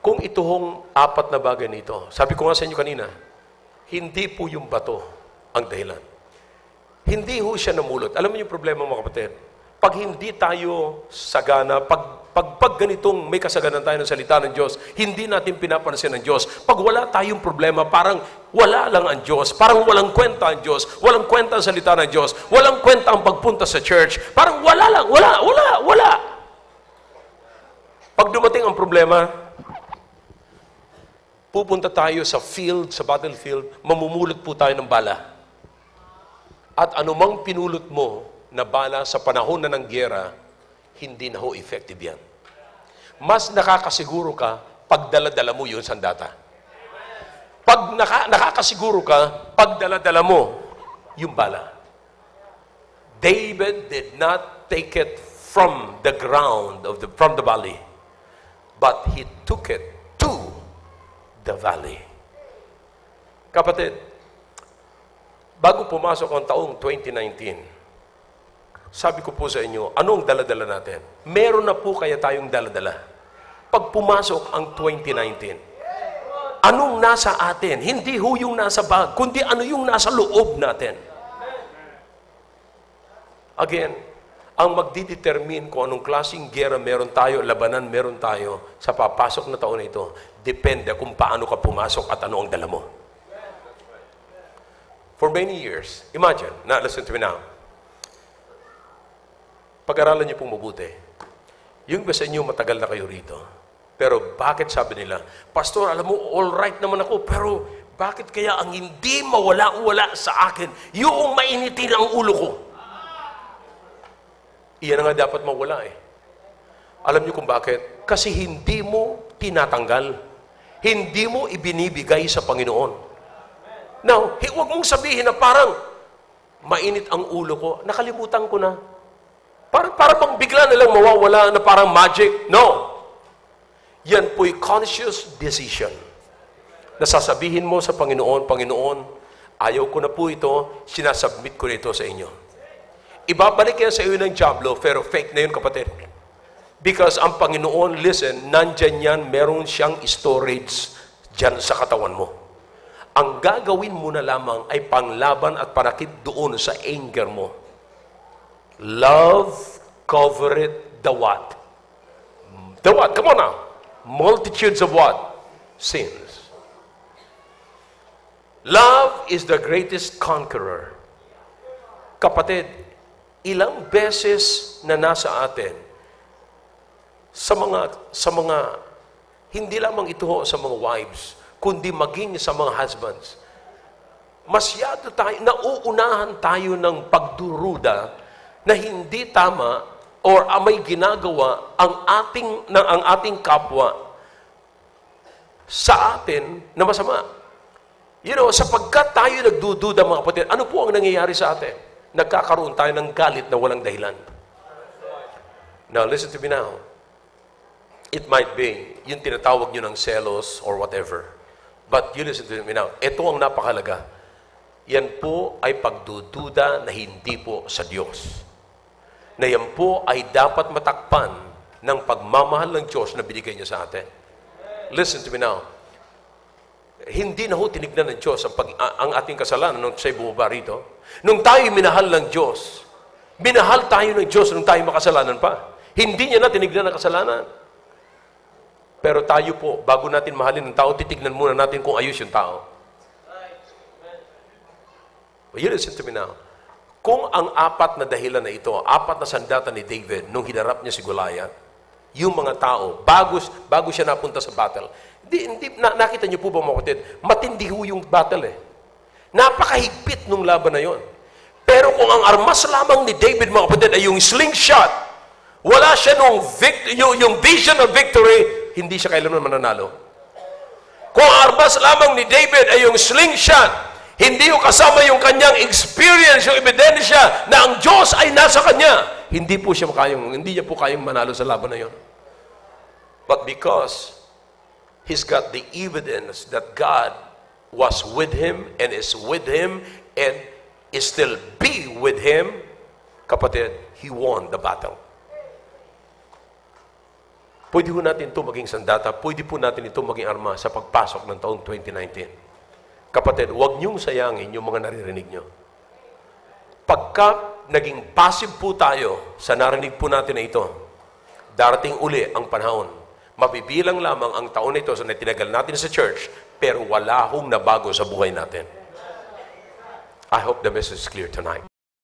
kung ito hong apat na bagay nito, sabi ko nga sa inyo kanina, hindi po yung bato ang dahilan. Hindi ho siya namulot. Alam mo yung problema, mga kapatid? Pag hindi tayo sagana, pag ganitong may kasaganan tayo ng salita ng Diyos, hindi natin pinapansin ng Diyos. Pag wala tayong problema, parang wala lang ang Diyos. Parang walang kwenta ang Diyos. Walang kwenta ang salita ng Diyos. Walang kwenta ang pagpunta sa church. Parang wala lang. Wala. Pag dumating ang problema, pupunta tayo sa field, sa battlefield, mamumulot po tayo ng bala. At anumang pinulot mo na bala sa panahon na ng gyera, hindi na ho effective yan. Mas nakakasiguro ka pag dala-dala mo yun sandata. Pag nakakasiguro ka, pag dala-dala mo yung bala. David did not take it from the ground, from the valley, but he took it to the valley. Kapatid, bago pumasok ang taong 2019, sabi ko po sa inyo, anong dala-dala natin? Meron na po kaya tayong dala-dala. Pag pumasok ang 2019, anong nasa atin? Hindi ho yung nasa bag, kundi ano yung nasa loob natin. Again, ang magdidetermine kung anong klaseng gera meron tayo, labanan meron tayo sa papasok na taon na ito, depende kung paano ka pumasok at ano ang dala mo. For many years, imagine, now listen to me now, pag-aralan niyo pong mabuti. Yung ba sa inyo, matagal na kayo rito. Pero bakit sabi nila, Pastor, alam mo, all right naman ako, pero bakit kaya ang hindi mawala-wala sa akin, yung mainitin ang ulo ko? Iyan nga dapat mawala eh. Alam niyo kung bakit? Kasi hindi mo tinatanggal. Hindi mo ibinibigay sa Panginoon. Now, huwag mong sabihin na parang mainit ang ulo ko, nakalimutan ko na. Para bang bigla nilang mawawala na parang magic? No. Yan po'y conscious decision. Nasasabihin mo sa Panginoon, Panginoon, ayaw ko na po ito, sinasubmit ko nito sa inyo. Ibabalik yan sa iyo ng diablo, pero fake na yun, kapatid. Because ang Panginoon, listen, nandyan yan, meron siyang storage dyan sa katawan mo. Ang gagawin mo na lamang ay panglaban at panakip doon sa anger mo. Love covereth the what? The what? Come on now. Multitudes of what? Sins. Love is the greatest conqueror. Kapatid, ilang beses na nasa atin sa mga hindi lamang ito sa mga wives, kundi maging sa mga husbands. Masyado tayo, nauunahan tayo ng pagduruda na hindi tama or may ginagawa ang ating kapwa sa atin na masama. You know, sapagkat tayo nagdududa, mga kapatid, ano po ang nangyayari sa atin? Nagkakaroon tayo ng galit na walang dahilan. Now, listen to me now. It might be, yung tinatawag nyo ng selos or whatever. But you listen to me now. Ito ang napakalaga. Yan po ay pagdududa na hindi po sa Diyos. Na yan po ay dapat matakpan ng pagmamahal ng Diyos na binigay niya sa atin. Listen to me now. Hindi na ho tinignan ng Diyos ang ating kasalanan nung siya'y bumaba rito. Nung tayo minahal ng Diyos, minahal tayo ng Diyos nung tayo makasalanan pa. Hindi niya na tinignan ang kasalanan. Pero tayo po, bago natin mahalin ng tao, titignan muna natin kung ayos yung tao. But you listen to me now. Kung ang apat na dahilan na ito, apat na sandata ni David, nung hinarap niya si Goliath, yung mga tao, bago siya napunta sa battle, nakita niyo po ba mga kapatid, matindi ho yung battle eh. Napakahigpit nung laban na yon. Pero kung ang armas lamang ni David, mga kapatid, ay yung slingshot, wala siya nung yung vision of victory, hindi siya kailanman mananalo. Kung ang armas lamang ni David ay yung slingshot, hindi yung kasama yung kanyang experience, yung ebidensya na ang Diyos ay nasa kanya, hindi niya po kayang manalo sa laban na yon. But because he's got the evidence that God was with him and is with him and is still be with him, kapatid, he won the battle. Pwede po natin ito maging sandata, pwede po natin ito maging arma sa pagpasok ng taong 2019. Kapatid, huwag niyong sayangin yung mga naririnig niyo. Pagka naging passive po tayo sa narinig po natin na ito, darating uli ang panahon. Mabibilang lamang ang taon na ito sa tinagal natin sa church, pero wala hong nabago sa buhay natin. I hope the message is clear tonight.